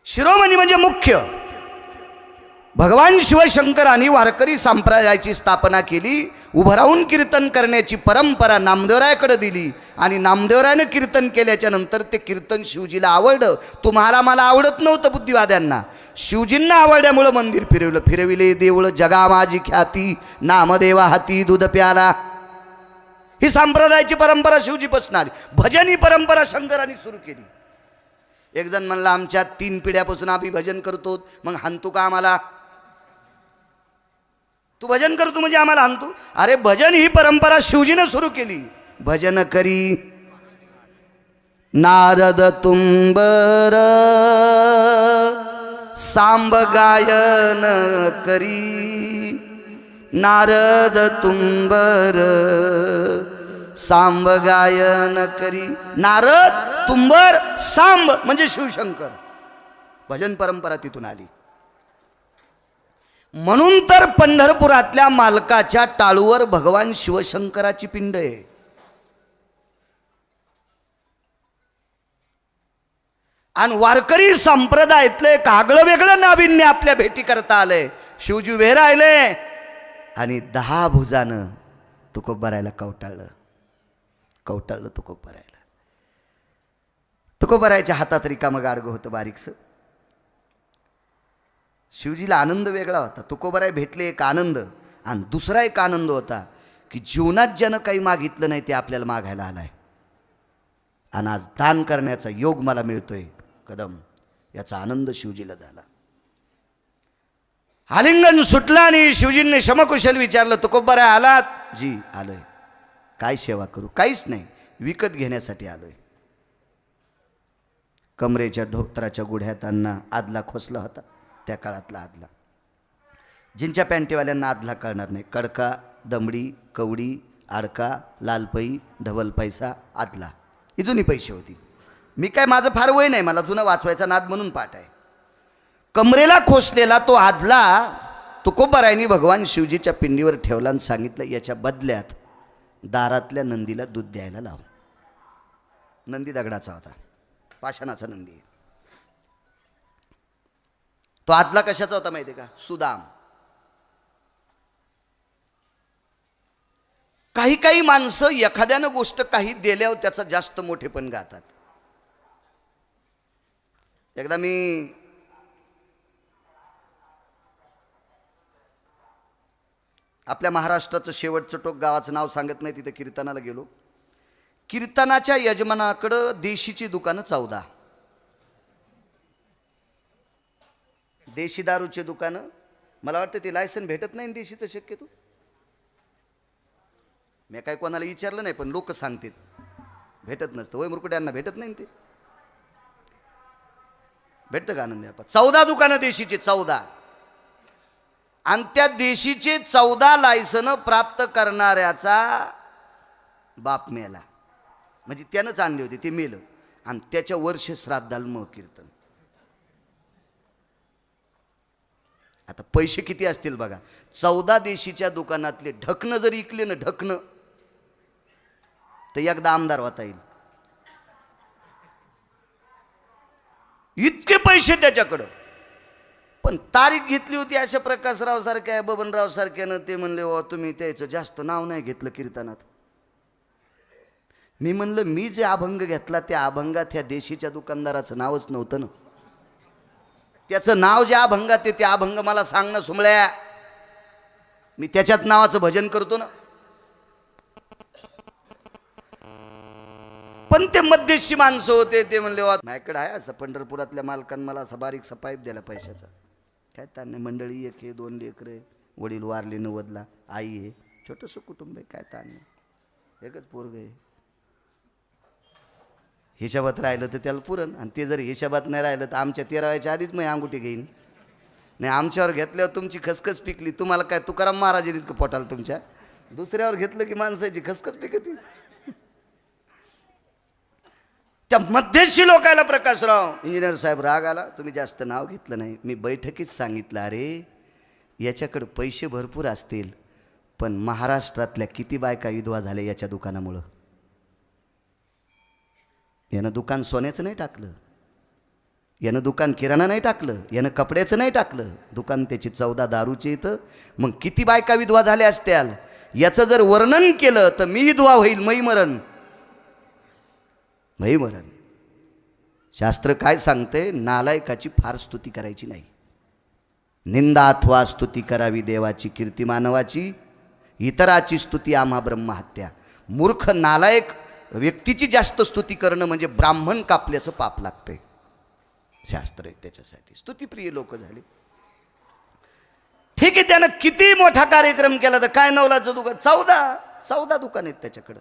शिरोमणी म्हणजे मुख्य. भगवान शिवशंकरांनी वारकरी संप्रदायाची स्थापना केली. उभं राहून कीर्तन करण्याची परंपरा नामदेवरायाकडे दिली, आणि नामदेवरायाने कीर्तन केल्याच्या नंतर ते कीर्तन शिवजीला आवडलं. तुम्हाला मला आवडत नव्हतं बुद्धिवाद्यांना, शिवजींना आवडल्यामुळं मंदिर फिरविले देऊळ जगा माझी ख्याती, नामदेवा हाती दूध प्याला. ही संप्रदायाची परंपरा शिवजी बसणारी. भजन ही परंपरा शंकरांनी सुरू केली. एक जण म्हणला, आमच्या 3 पिढ्यापासून आम्ही भजन करतो, मग हाणतो का आम्हाला? तू भजन करतो म्हणजे आम्हाला हाणतो? अरे भजन ही परंपरा शिवजीने सुरू केली. भजन करी नारद तुंबर सांब गायन करी. नारद तुंबर सांब गायन करी. नारद तुंबर सांब म्हणजे शिवशंकर. भजन परंपरा तिथून आली. म्हणून तर पंढरपुरातल्या मालकाच्या टाळूवर भगवान शिवशंकराची पिंड आहे. आणि वारकरी संप्रदायातले एक आगळं वेगळं नाविन्य आपल्या भेटी करता आलंय. शिवजी उभे राहिले आणि 10 भुजानं तुकोबरायला कवटाळलं. तुकोबरायला. तुकोबरायच्या हातात रिकामं गाडगं होतं बारीकसं. शिवजीला आनंद वेगळा होता. तुकोबराय भेटले एक आनंद, आणि दुसरा एक आनंद होता की जीवनात ज्यानं काही मागितलं नाही ते आपल्याला मागायला आलाय, आणि आज दान करण्याचा योग मला मिळतोय कदम, याचा आनंद शिवजीला झाला. आलिंगन सुटला आणि शिवजींनी शमकुशल विचारलं, तुकोबराय आलात? जी आलोय. काय सेवा करू? काहीच नाही, विकत घेण्यासाठी आलोय. कमरेच्या धोत्राच्या गुढ्यात अण्णा आदला खोसला होता, त्या काळातला आदला. जिंच्या पॅन्टीवाल्यांना आदला कळणार नाही. कडका, दमडी, कवडी, आडका, लालपई, ढबल पैसा, आदला ही जुनी पैसे होती. मी काय, माझं फार वय नाही, मला जुनं वाचवायचा नाद म्हणून पाठ आहे. कमरेला खोसलेला तो आदला तुकोबरायांनी भगवान शिवजीच्या पिंडीवर ठेवला आणि सांगितलं, याच्या बदल्यात दारातल्या नंदीला दूध द्यायला लाव. नंदी दगडाचा होता, पाषाणाचा नंदी. तो आदला कशाचा होता माहिती आहे का? सुदाम. काही काही माणसं एखाद्यानं गोष्ट काही दिल्यावर त्याचा जास्त मोठेपण गातात. एकदा मी आपल्या महाराष्ट्राचं शेवटचं टोक, गावाचं नाव सांगत नाही, तिथे कीर्तनाला गेलो. कीर्तनाच्या यजमानाकडं देशीची दुकानं 14, देशी दारूचे दुकानं. मला वाटतं ते लायसन भेटत नाही देशीचं शक्यतो. मी काय कोणाला विचारलं नाही, पण लोक सांगतात भेटत नसतं. होय मुरकुट्यांना भेटत नाही ते. भेटतं का आनंद? 14 दुकानं देशीचे, 14. आणि त्या देशीचे 14 लायसन प्राप्त करणाऱ्याचा बाप मेला. म्हणजे त्यानंच आणली होती, ते मेलं. आणि त्याच्या वर्ष श्राद्धाल मग कीर्तन. आता पैसे किती असतील बघा. 14 देशीच्या दुकानातले ढकणं जर इकले ना, ढकणं, तर एकदा आमदार होता येईल. इतके पैसे त्याच्याकडं. पण तारीख घेतली होती अशा प्रकाशराव सारख्या, बबनराव सारख्यानं. ते म्हणले हो तुम्ही त्याचं जास्त नाव नाही घेतलं कीर्तनात. मी म्हणलं मी जे अभंग घेतला त्या अभंगात ह्या देशीच्या दुकानदाराचं नावच नव्हतं ना. त्याचं नाव जे अभंगात आहे ते अभंग मला सांग ना सुमळ्या, मी त्याच्यात नावाचं भजन करतो ना. पण ते मध्यस्थी माणसं होते. ते म्हणले माझ्याकडे आहे असं पंढरपुरातल्या मालकांना मला असा बारीकसा पाईप द्यायला पैशाचा. काय ताण नाही, मंडळी एक आहे, 2 लेकरं, वडील वारले 90ला, आई आहे, छोटंसं कुटुंब आहे, काय ताण नाही, एकच पोरग आहे. हिशाबात राहिलं तर त्याला पुरण. आणि ते जर हिशाबात नाही राहिलं तर आमच्या 13व्याच्या आधीच मग अंगुठी घेईन. नाही आमच्यावर घेतल्यावर तुमची खसखस पिकली. तुम्हाला काय तुकाराम महाराज इतकं पोटाला तुमच्या. दुसऱ्यावर घेतलं की माणसाची खसखस पिकती. त्या मध्यस्थी लोकायला प्रकाशराव इंजिनियर साहेब राग आला. तुम्ही जास्त नाव घेतलं नाही. मी बैठकीत सांगितलं अरे याच्याकडे पैसे भरपूर असतील, पण महाराष्ट्रातल्या किती बायका विधवा झाल्या याच्या दुकानामुळं. यानं दुकान सोन्याचं नाही टाकलं, यानं दुकान किराणा नाही टाकलं, यानं कपड्याचं नाही टाकलं, दुकान त्याची 14 दारूचे इथं. मग किती बायका विधवा झाल्या असत्याल. याचं जर वर्णन केलं तर मी विधवा होईल, मै मरण, मै मरण. शास्त्र काय सांगते, नालायकाची फार स्तुती करायची नाही. निंदा अथवा स्तुती करावी देवाची, कीर्ती मानवाची, इतराची स्तुती आम्हा ब्रह्महत्या. मूर्ख नालायक व्यक्तीची जास्त स्तुती करणं म्हणजे ब्राह्मण कापल्याचं पाप लागतंय. शास्त्र आहे त्याच्यासाठी. स्तुतीप्रिय लोक झाले. ठीक आहे, त्यानं किती मोठा कार्यक्रम केला तर काय, नवलाचं दुकान 14 दुकान आहेत त्याच्याकडं.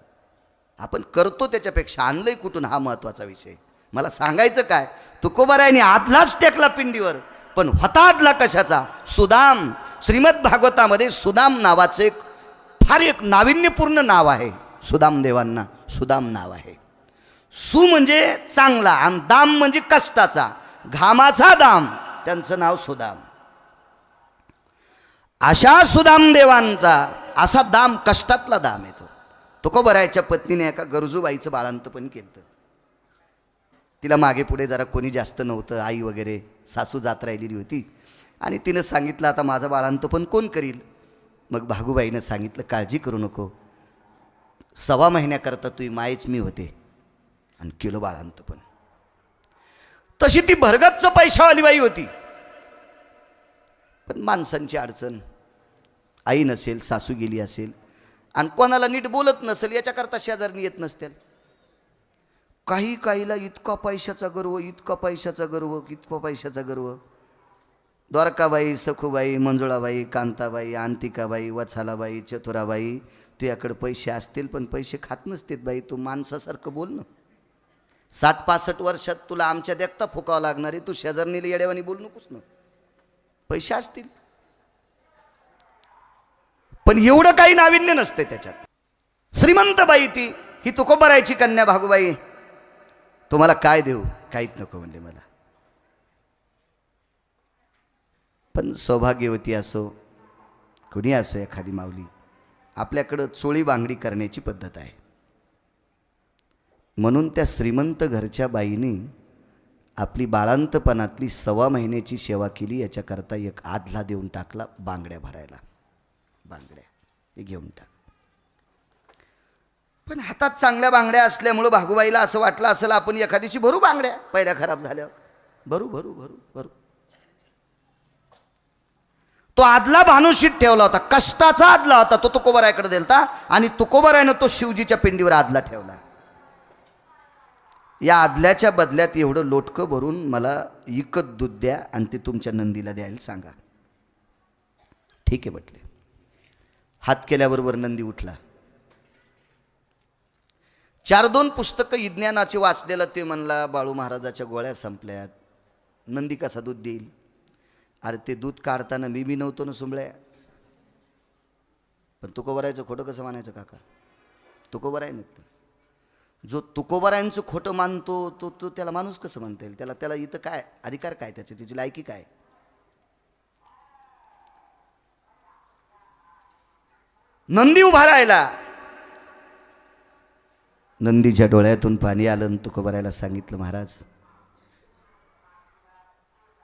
आपण करतो त्याच्यापेक्षा आणलंय कुठून हा महत्वाचा विषय. मला सांगायचं काय, तुकोबारायांनी आदलाच टेकला पिंडीवर, पण होता आदला कशाचा. सुदाम. श्रीमद भागवतामध्ये सुदाम नावाचं एक नाविन्यपूर्ण नाव आहे. सुदाम देवांना सुदाम नाव आहे. सु म्हणजे चांगला आणि दाम म्हणजे कष्टाचा, घामाचा दाम, त्यांचं नाव सुदाम. अशा सुदाम देवांचा असा दाम, कष्टातला दाम येतो. तुकोबारायच्या पत्नीने एका गरजूबाईचं बाळंतपण केलं. तिला मागे पुढे जरा कोणी जास्त नव्हतं, आई वगैरे, सासू जात राहिलेली होती. आणि तिनं सांगितलं आता माझं बाळंतपण कोण करील. मग भागूबाईनं सांगितलं काळजी करू नको, 1.25 महिन्याकरता तुझी मायच मी होते. आणि केलं बाळंतपण. तशी ती भरगच्च पैशावाली बाई होती. पण माणसांची अडचण, आई नसेल, सासू गेली असेल, आणि कोणाला नीट बोलत नसेल, याच्याकरता शेजारनी येत नसतील. काहीला इतका पैशाचा गर्व, इतका पैशाचा गर्व, इतका पैशाचा गर्व. द्वारकाबाई, सखूबाई, मंजुळाबाई, कांताबाई, अंतिकाबाई, वत्सालाबाई, चतुराबाई, तुझ्याकडे पैसे असतील पण पैसे खात नसतील बाई. तू माणसासारखं बोल ना. 60-65 वर्षात तुला आमच्या देखता फुकावं लागणार आहे. तू शेजारणीला येड्यावानी बोलू नकोस ना. पैसे असतील पण एवढं काही नाविन्य नसते त्याच्यात. श्रीमंत बाई ती, ही तुकोबारायची कन्या भागूबाई. तुम्हाला काय देऊ, काहीच नको म्हणजे मला. पण सौभाग्यवती असो, कुणी असो, एखादी माऊली, आपल्याकडं चोळी बांगडी करण्याची पद्धत आहे. म्हणून त्या श्रीमंत घरच्या बाईने आपली बाळांतपणातली 1.25 महिन्याची सेवा केली. याच्याकरता एक आदला देऊन टाकला बांगड्या भरायला. बांगड्या हे घेऊन टाक. पण हातात चांगल्या बांगड्या असल्यामुळं भागूबाईला असं वाटलं असेल आपण एखादीशी भरू बांगड्या पहिल्या खराब झाल्यावर. भरू भरू भरू भरू. तो आदला भानुशीत ठेवला होता, कष्टाचा आदला होता, तो तुकोबरायाकडे दिलता आणि तुकोबरायानं तो शिवजीच्या पिंडीवर आदला ठेवला. या आदल्याच्या बदल्यात एवढं लोटकं भरून मला इकत दूध द्या आणि ते तुमच्या नंदीला द्यायला सांगा. ठीक आहे म्हटले. हात केल्याबरोबर नंदी उठला. 4-2 पुस्तकं विज्ञानाचे वाचलेलं ते म्हणला बाळू महाराजाच्या गोळ्या संपल्यात, नंदी कसा दूध देईल. अरे ते दूध काढताना मी नव्हतो ना सुंबळ्या. पण तुकोबरायचं खोटं कसं मानायचं काका. तुकोबराय नाही, जो तुकोबरायांचं खोटं मानतो तो त्याला माणूस कसं म्हणता येईल. त्याला इथं काय अधिकार काय, त्याची लायकी काय. नंदी उभा राहिला. नंदीच्या डोळ्यातून पाणी आलं आणि तुकोबरायला सांगितलं, महाराज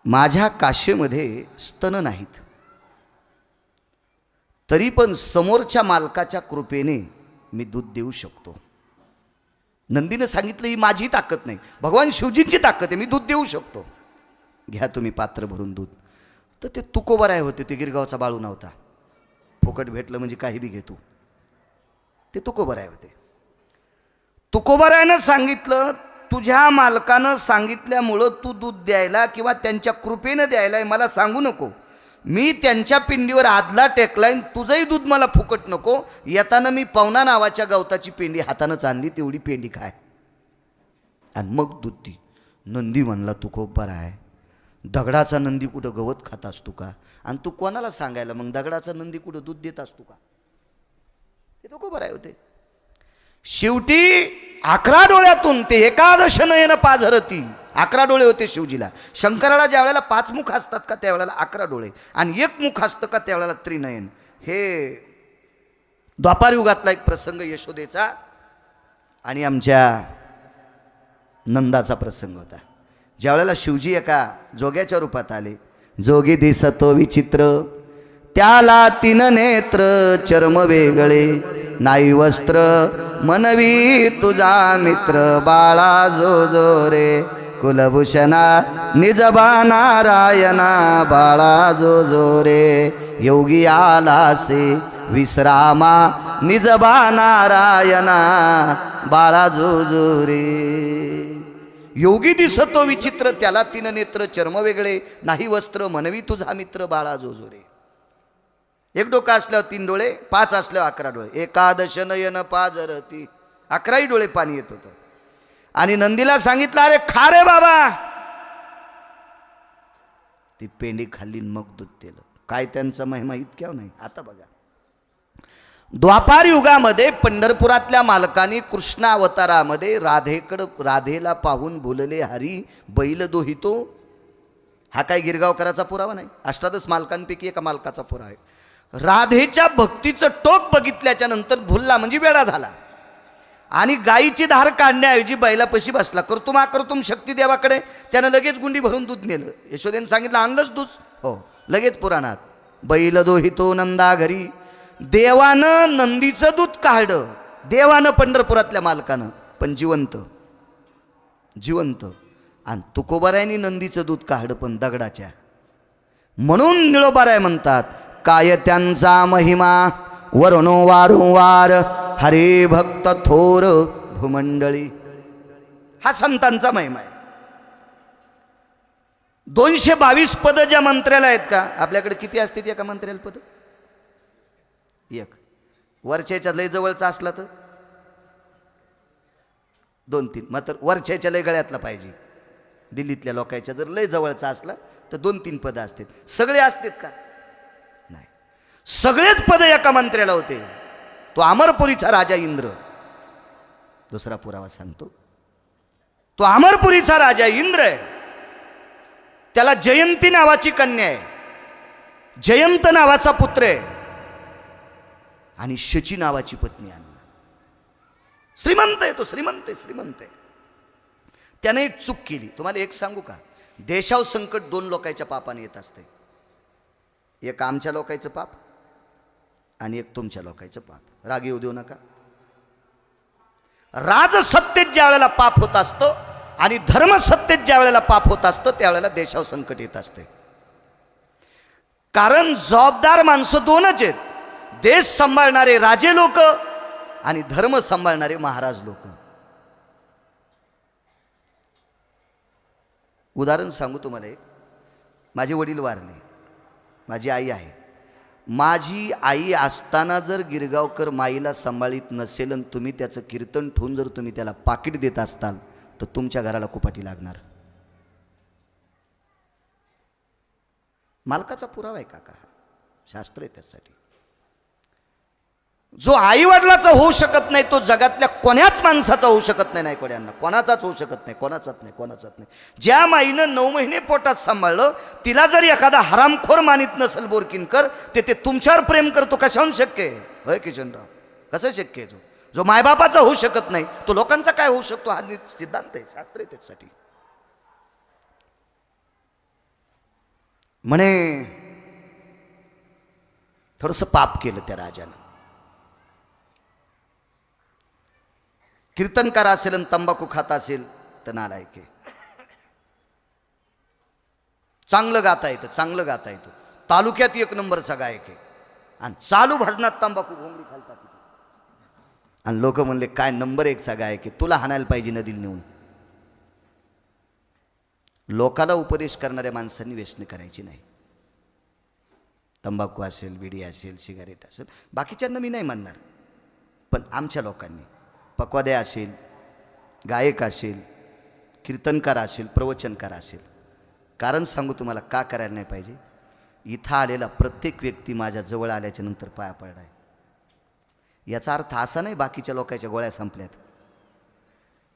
माझ्या काशेमध्ये स्तन नाहीत, तरी पण समोरच्या मालकाच्या कृपेने मी दूध देऊ शकतो. नंदीने सांगितलं ही माझी ताकद नाही, भगवान शिवजींची ताकद आहे, मी दूध देऊ शकतो. घ्या तुम्ही पात्र भरून दूध. तर ते तुकोबराय होते, ते गिरगावचा बाळू नव्हता. फुकट भेटलं म्हणजे काही बी घेतो. ते तुकोबराय होते. तुकोबरायानं सांगितलं तुझ्या मालकानं सांगितल्यामुळं तू दूध द्यायला किंवा त्यांच्या कृपेनं द्यायला मला सांगू नको. मी त्यांच्या पिंडीवर आदला टेकलाय, तुझंही दूध मला फुकट नको. येताना मी पवना नावाच्या गवताची पेंडी हातानंच आणली, तेवढी पेंडी खाय आणि मग दूध दी. नंदी म्हणला तुकोबराय, दगडाचा नंदी कुठं गवत खात असतो का. आणि तू कोणाला सांगायला मग दगडाचा नंदी कुठं दूध देत असतो का. हे तुकोबराय होते. शेवटी 11 डोळ्यातून ते एकादश नयन पाझरती. 11 डोळे होते शिवजीला. शंकराला ज्या वेळेला 5 मुख असतात का त्यावेळेला 11 डोळे आणि 1 मुख असतं का त्यावेळेला त्रिनयन. हे द्वापार युगातला एक प्रसंग यशोदेचा आणि आमच्या नंदाचा प्रसंग होता. ज्या वेळेला शिवजी एका जोग्याच्या रूपात आले. जोगी दिसतो विचित्र, त्याला 3 नेत्र, चर्म वेगळे नाही वस्त्र, मनवी तुझा मित्र बाळा जो रे. कुलभूषणा निजबा नारायणा बाळा जो रे. योगी आलासे विश्रामा निजबा नारायणा बाळा जो रे. योगी दिसतो विचित्र, त्याला 3 नेत्र, चर्म वेगळे नाही वस्त्र, मनवी तुझा मित्र बाळा जो रे. 1 डोकं असल्यावर 3 डोळे, 5 असल्यावर 11 डोळे. एकादश नयन पाझरती, 11ही डोळे पाणी येत होतं. आणि नंदीला सांगितलं अरे खा रे बाबा. ती पेंडी खाल्ली मग दूध दिलं. काय त्यांचा महिमा इतक्या नाही. आता बघा द्वापार युगामध्ये पंढरपुरातल्या मालकानी कृष्ण अवतारामध्ये राधेला पाहून बोलले हरी बैल दोहितो. हा काय गिरगावकराचा पुरावा नाही, 18 मालकांपैकी एका मालकाचा पुरावा आहे. राधेच्या भक्तीचं टोक बघितल्याच्या नंतर भुलला म्हणजे वेडा झाला आणि गायीची धार काढण्याऐवजी बैलापाशी बसला. करतुम शक्ती देवाकडे. त्यानं लगेच गुंडी भरून दूध नेलं. यशोदेनं सांगितलं आणलंच दूध. हो, लगेच पुराणात बैल दोहितो नंदा घरी. देवानं नंदीचं दूध काढलं, देवानं पंढरपुरातल्या मालकानं, पण जिवंत. आणि तुकोबरायांनी नंदीचं दूध काढलं पण दगडाच्या. म्हणून निळोबाराय म्हणतात काय त्यांचा महिमा वरणो वारंवार, हरे भक्त थोर भूमंडळी. हा संतांचा महिमा आहे. 222 पद ज्या मंत्र्याला आहेत का, आपल्याकडे किती असते एका मंत्र्याला पद? 1. वरच्याच्या लय जवळचा असला तर 2-3. मात्र वरच्याच्या लय गळ्यातला पाहिजे. दिल्लीतल्या लोकांच्या जर लय जवळचा असला तर 2-3 पद असतात. सगळे असतात का? नाही. सगळेच पद एका मंत्र्याला होते. तो अमरपुरीचा राजा इंद्र. दुसरा पुरावा सांगतो. तो अमरपुरीचा राजा इंद्र आहे. त्याला जयंती नावाची कन्या आहे, जयंत नावाचा पुत्र आहे आणि शची नावाची पत्नी आहे. श्रीमंत आहे तो, श्रीमंत आहे. त्याने एक चूक केली. तुम्हाला एक सांगू का, देशावर संकट 2 लोकांच्या पापाने येत असते. एक आमच्या लोकांचं पाप आणि एक तुमच्या लोकांचं पाप. राग येऊ देऊ नका. राजसत्तेत ज्या वेळेला पाप होत असतं आणि धर्मसत्तेत ज्या वेळेला पाप होत असतं त्यावेळेला देशावर संकट येत असते. कारण जबाबदार माणसं दोनच आहेत, देश सांभाळणारे राजे लोक आणि धर्म सांभाळणारे महाराज लोक. उदाहरण सांगू तुम्हाला एक. माझे वडील वारले, माझी आई आहे. माझी आई असताना जर गिरगावकर माईला सांभाळीत नसेल आणि तुम्ही त्याचं कीर्तन ठेवून जर तुम्ही त्याला पाकिट देत असताल तर तुमच्या घराला कुपाटी लागणार. मालकाचा पुरावा आहे काका, हा शास्त्र आहे त्यासाठी. जो आई वडिलाचा होऊ शकत नाही तो जगातल्या कोण्याच माणसाचा होऊ शकत नाही. कोणाला कोणाचाच होऊ शकत नाही, कोणाचाच नाही. ज्या माईनं 9 महिने पोटात सांभाळलं तिला जर एखादा हरामखोर मानित नसेल बोरकीनकर, ते तुमच्यावर प्रेम करतो कशाहून शक्य आहे? होय किशनराव, कसं शक्य आहे? जो मायबापाचा होऊ शकत नाही तो लोकांचा काय होऊ शकतो? हा सिद्धांत आहे, शास्त्र आहे त्यासाठी. म्हणे थोडंसं पाप केलं त्या राजानं. कीर्तनकार असेल आणि तंबाखू खात असेल तर नालायक आहे. चांगलं गाता येतं, तालुक्यात 1 नंबरचा गायक आहे आणि चालू भजनात तंबाखू घोंगडी खालतात आणि लोक म्हणले काय नंबर 1चा गायक आहे, तुला हाणायला पाहिजे नदीला नेऊन. लोकाला उपदेश करणाऱ्या माणसांनी व्यसने करायची नाही. तंबाखू असेल, बिडी असेल, सिगारेट असेल, बाकीच्यांना मी नाही म्हणणार, पण आमच्या लोकांनी पक्वाद्या असेल, गायक असेल, कीर्तनकार असेल, प्रवचनकार असेल. कारण सांगू तुम्हाला का करायला नाही पाहिजे? इथं आलेला प्रत्येक व्यक्ती माझ्या जवळ आल्याच्या नंतर पाया पडलाय. याचा अर्थ असा नाही बाकीच्या लोकांच्या गोळ्या संपल्यात.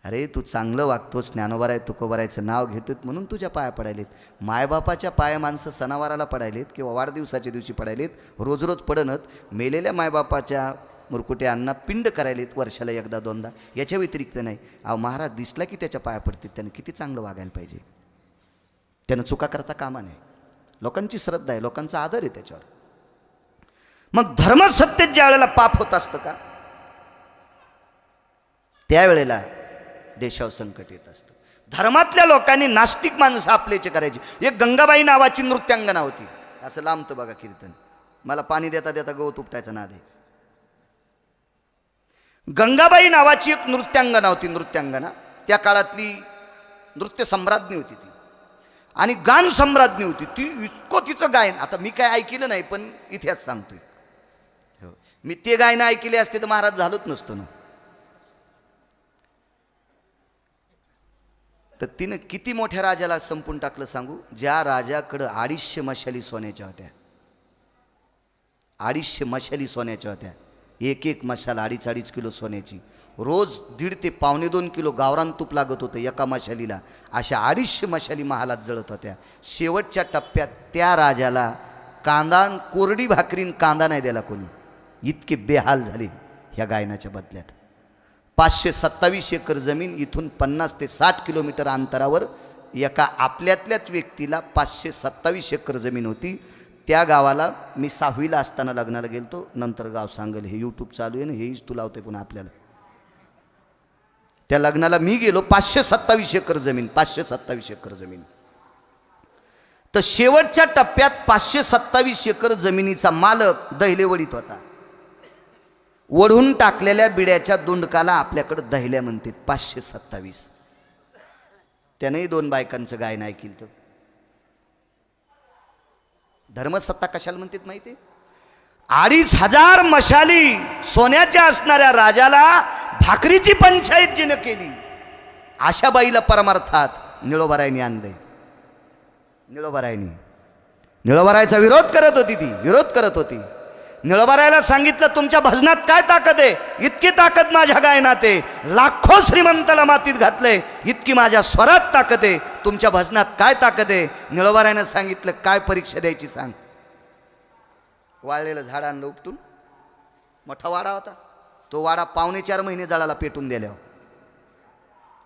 अरे तू चांगलं वागतोस, ज्ञानोबाराय तुकोबारायचं नाव घेतोत म्हणून तुझ्या पाया पडायलेत. मायबापाच्या पाया माणसं सणावाराला पडायलेत किंवा वाढदिवसाच्या दिवशी पडायलेत, रोज रोज पडणत. मेलेल्या मायबापाच्या मुरकुट्यांना पिंड करायलेत वर्षाला 1दा-2दा, याच्या व्यतिरिक्त नाही. अहो महाराज दिसला की त्याच्या पाया पडतील, त्यानं किती चांगलं वागायला पाहिजे. त्यानं चुका करता कामा नाही. लोकांची श्रद्धा आहे, लोकांचा आदर आहे त्याच्यावर. मग धर्मसत्तेत ज्या वेळेला पाप होत असतं का त्यावेळेला देशावर संकट येत असतं. धर्मातल्या लोकांनी नास्तिक माणसं आपल्याचे करायची. एक गंगाबाई नावाची नृत्यांगना होती. असं लांबतं बघा कीर्तन, मला पाणी देता देता गवत उपटायचा नाद आहे. गंगाबाई नावाची एक नृत्यांगना होती. नृत्यांगना त्या काळातली नृत्य सम्राज्ञी होती ती, आणि गान सम्राज्ञी होती ती. इतकं तिचं गायन, आता मी काय ऐकलं नाही पण इतिहास सांगतोय. मी ते गायन ऐकले असते तर महाराज झालोच नसतो ना. तर तिनं किती मोठ्या राजाला संपून टाकलं सांगू? ज्या राजाकडं 250 मशाली सोन्याच्या होत्या, 250 मशाली सोन्याच्या होत्या. एक मशाल 2.5 किलो सोन्याची. रोज 1.5 ते 2.25 किलो गावरान तूप लागत होतं एका मशालीला. अशा 250 मशाली महालात जळत होत्या. शेवटच्या टप्प्यात त्या राजाला कांदा, कोरडी भाकरीन कांदा नाही द्यायला कोणी. इतके बेहाल झाले ह्या गायनाच्या बदल्यात. 527 एकर जमीन, इथून 50 ते 60 किलोमीटर अंतरावर एका आपल्यातल्याच व्यक्तीला 527 एकर जमीन होती. त्या गावाला मी 6वीला असताना लग्नाला गेलतो. नंतर गाव सांगेल, हे यूट्यूब चालू आहे ना, हेच तू लावते पुन्हा आपल्याला. त्या लग्नाला मी गेलो. 527 एकर जमीन, 527 एकर जमीन. तर शेवटच्या टप्प्यात 527 एकर जमिनीचा मालक दहिलेवडीत होता. वढून टाकलेल्या बिड्याच्या दुंडकाला आपल्याकडे दहिल्या म्हणतात. 527. त्यानेही 2 बायकांचं गायन ऐकलं. धर्मसत्ता कशाला म्हणतात माहिती? 2,500 मशाली सोन्याच्या असणाऱ्या राजाला भाकरीची पंचायत जिनं केली, अशा बाईला परमार्थात निळोबारायनी आणलंय. निळोबारायचा विरोध करत होती. निळोबारायला सांगितलं तुमच्या भजनात काय ताकद आहे? इतकी ताकद माझ्या गायनात आहे. लाखो श्रीमंताला मातीत घातलंय, इतकी माझ्या स्वरात ताकद आहे. तुमच्या भजनात काय ताकद आहे? निळोबारायनं सांगितलं काय परीक्षा द्यायची सांग. वाळलेलं झाड आणलं उपटून. मोठा वाडा होता. तो वाडा 4.25 महिने जळाला पेटून दिल्यावर.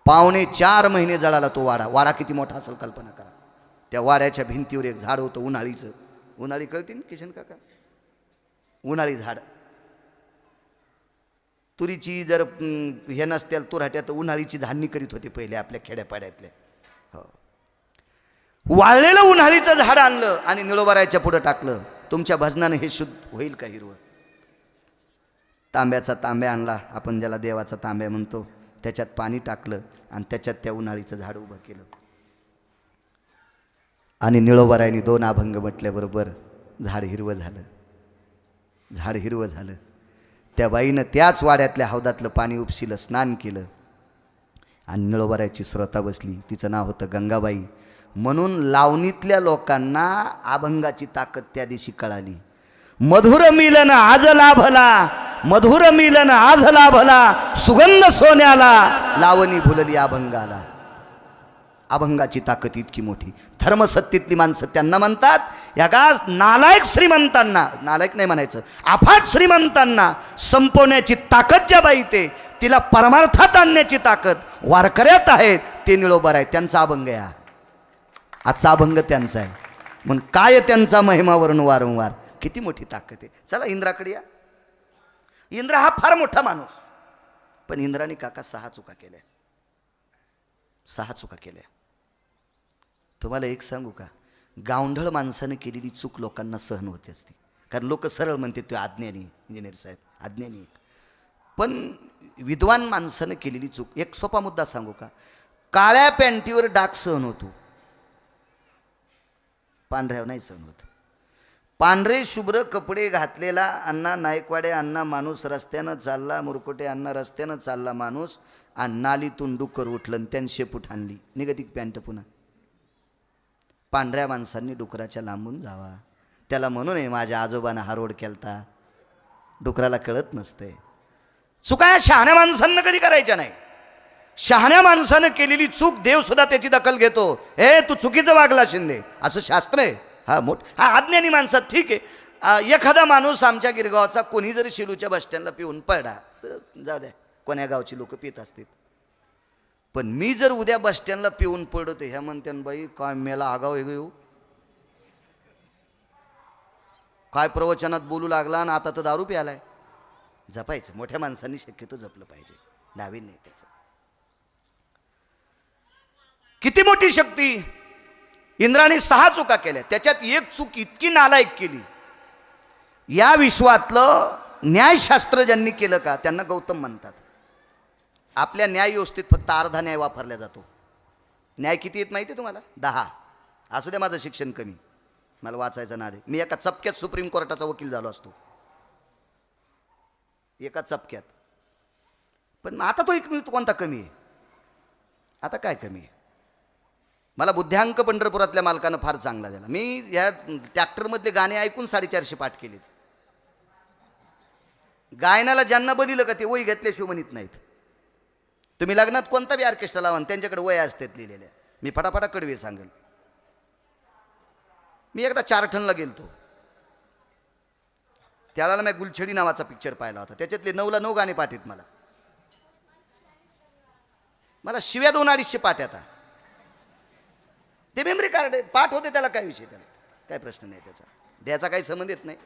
4.25 महिने जळाला तो वाडा. वाडा किती मोठा असेल कल्पना करा. त्या वाड्याच्या भिंतीवर एक झाड होतं उन्हाळीचं. उन्हाळी कळतील किशन काका? उन्हाळी झाड. तुरीची जर हे नसत्याल तुराट्यात उन्हाळीची धान्य करीत होते पहिले आपल्या खेड्यापाड्यातल्या. हो, वाळलेलं उन्हाळीचं झाड आणलं आणि निळोबारायच्या पुढं टाकलं. तुमच्या भजनानं हे शुद्ध होईल का हिरवं? तांब्याचा तांब्या आणला, आपण ज्याला देवाचा तांब्या म्हणतो, त्याच्यात पाणी टाकलं आणि त्याच्यात त्या उन्हाळीचं झाड उभं केलं आणि निळोबारायनी 2 अभंग म्हटल्याबरोबर झाड हिरवं झालं. झाड हिरवं झालं. त्या बाईनं त्याच वाड्यातल्या हौदातलं पाणी उपशिलं, स्नान केलं आणि निळोबारायची श्रोता बसली. तिचं नाव होतं गंगाबाई. म्हणून लावणीतल्या लोकांना अभंगाची ताकद त्या दिवशी कळाली. मधुर मिलन आज लाभला, मधुर मिलन आज लाभला, सुगंध सोन्याला लावणी फुलली अभंगाला. अभंगाची ताकद इतकी मोठी. धर्मसत्तेतली माणसं त्यांना म्हणतात, या का नालायक श्रीमंतांना, नालायक नाही म्हणायचं, अफाट श्रीमंतांना संपवण्याची ताकद ज्या बाईते, तिला परमार्थात आणण्याची ताकद वारकऱ्यात आहेत. ते निळोबार आहे, त्यांचा अभंग आहे. आजचा अभंग त्यांचा आहे. म्हणून काय त्यांचा महिमावरून वारंवार, किती मोठी ताकद आहे. चला इंद्राकडे या. इंद्र हा फार मोठा माणूस, पण इंद्राने काका 6 चुका केल्या. 6 चुका केल्या. तुम्हाला एक सांगू का, गावंढळ माणसानं केलेली चूक लोकांना सहन होते असते. कारण लोक सरळ म्हणते तो अज्ञानी, इंजिनियर साहेब अज्ञानी. पण विद्वान माणसानं केलेली चूक, एक सोपा मुद्दा सांगू का, काळ्या पॅन्टीवर डाग सहन होतो, पांढऱ्यावर नाही सहन होत. पांढरे शुभ्र कपडे घातलेला अण्णा नायकवाडे अण्णा माणूस रस्त्यानं चालला, मुरकुटे अण्णा रस्त्यानं चालला माणूस, आणि नालीतून डुक्कर उठलं त्यानं शेपूट आणली, निगती पॅन्ट पुन्हा. पांढऱ्या माणसांनी डुकराच्या लांबून जावा. त्याला म्हणू नये माझ्या आजोबानं हा रोड केलता. डुकराला कळत नसते. चुका या शहाण्या माणसांना कधी करायच्या नाही. शहाण्या माणसानं केलेली चूक देव सुद्धा त्याची दखल घेतो. हे तू चुकीचं वागला शिंदे, असं शास्त्र आहे. हा अज्ञानी माणसात ठीक आहे. एखादा माणूस आमच्या गिरगावचा कोणी जरी शिलूच्या बसस्टँडला पिऊन पडला, जाऊ द्या, कोण्या गावची लोक पित असतील. पण मी जर उद्या बसस्टँडला पिऊन पडतो, ह्या म्हणते बाई काय मेला आगाव आहे येऊ, काय प्रवचनात बोलू लागला आणि आता तर दारू प्यालाय. जपायचं. मोठ्या माणसांनी शक्यतो जपलं पाहिजे, नावीन नाही त्याचं. किती मोठी शक्ती. इंद्राने 6 चुका केल्या, त्याच्यात एक चूक इतकी नालायक केली. या विश्वातलं न्यायशास्त्र ज्यांनी केलं का त्यांना गौतम म्हणतात. आपल्या न्याय व्यवस्थेत फक्त अर्धा न्याय वापरला जातो. न्याय किती येत माहिती आहे तुम्हाला? 10. असू द्या माझं शिक्षण कमी, मला वाचायचं नाद आहे. मी एका चपक्यात सुप्रीम कोर्टाचा वकील झालो असतो, एका चपक्यात. पण आता तो एक मिळतो कोणता कमी आहे? आता काय कमी आहे? मला बुद्ध्यांक पंढरपुरातल्या मालकानं फार चांगला दिला. मी या ट्रॅक्टरमधले गाणे ऐकून 450 पाठ केलेत. गायनाला ज्यांना बदिलं का ते वय घेतल्याशिवाय म्हणत नाहीत. तुम्ही लग्नात कोणता बी ऑर्केस्ट्रा लावा, त्यांच्याकडे वय असतात लिहिलेल्या. मी फटाफटा कडवे सांगेल. मी एकदा 4 टनला गेलतो. त्याला मी गुलछडी नावाचा पिक्चर पाहिला होता. त्याच्यातले 9ला 9 गाणे पाठ आहेत मला. मला शिव्या 2-250 पाठ आता. ते मेमरी कार्ड पाठ होते, त्याला काय विषय, त्याला काय प्रश्न नाही, त्याचा द्यायचा काही संबंध येत नाही.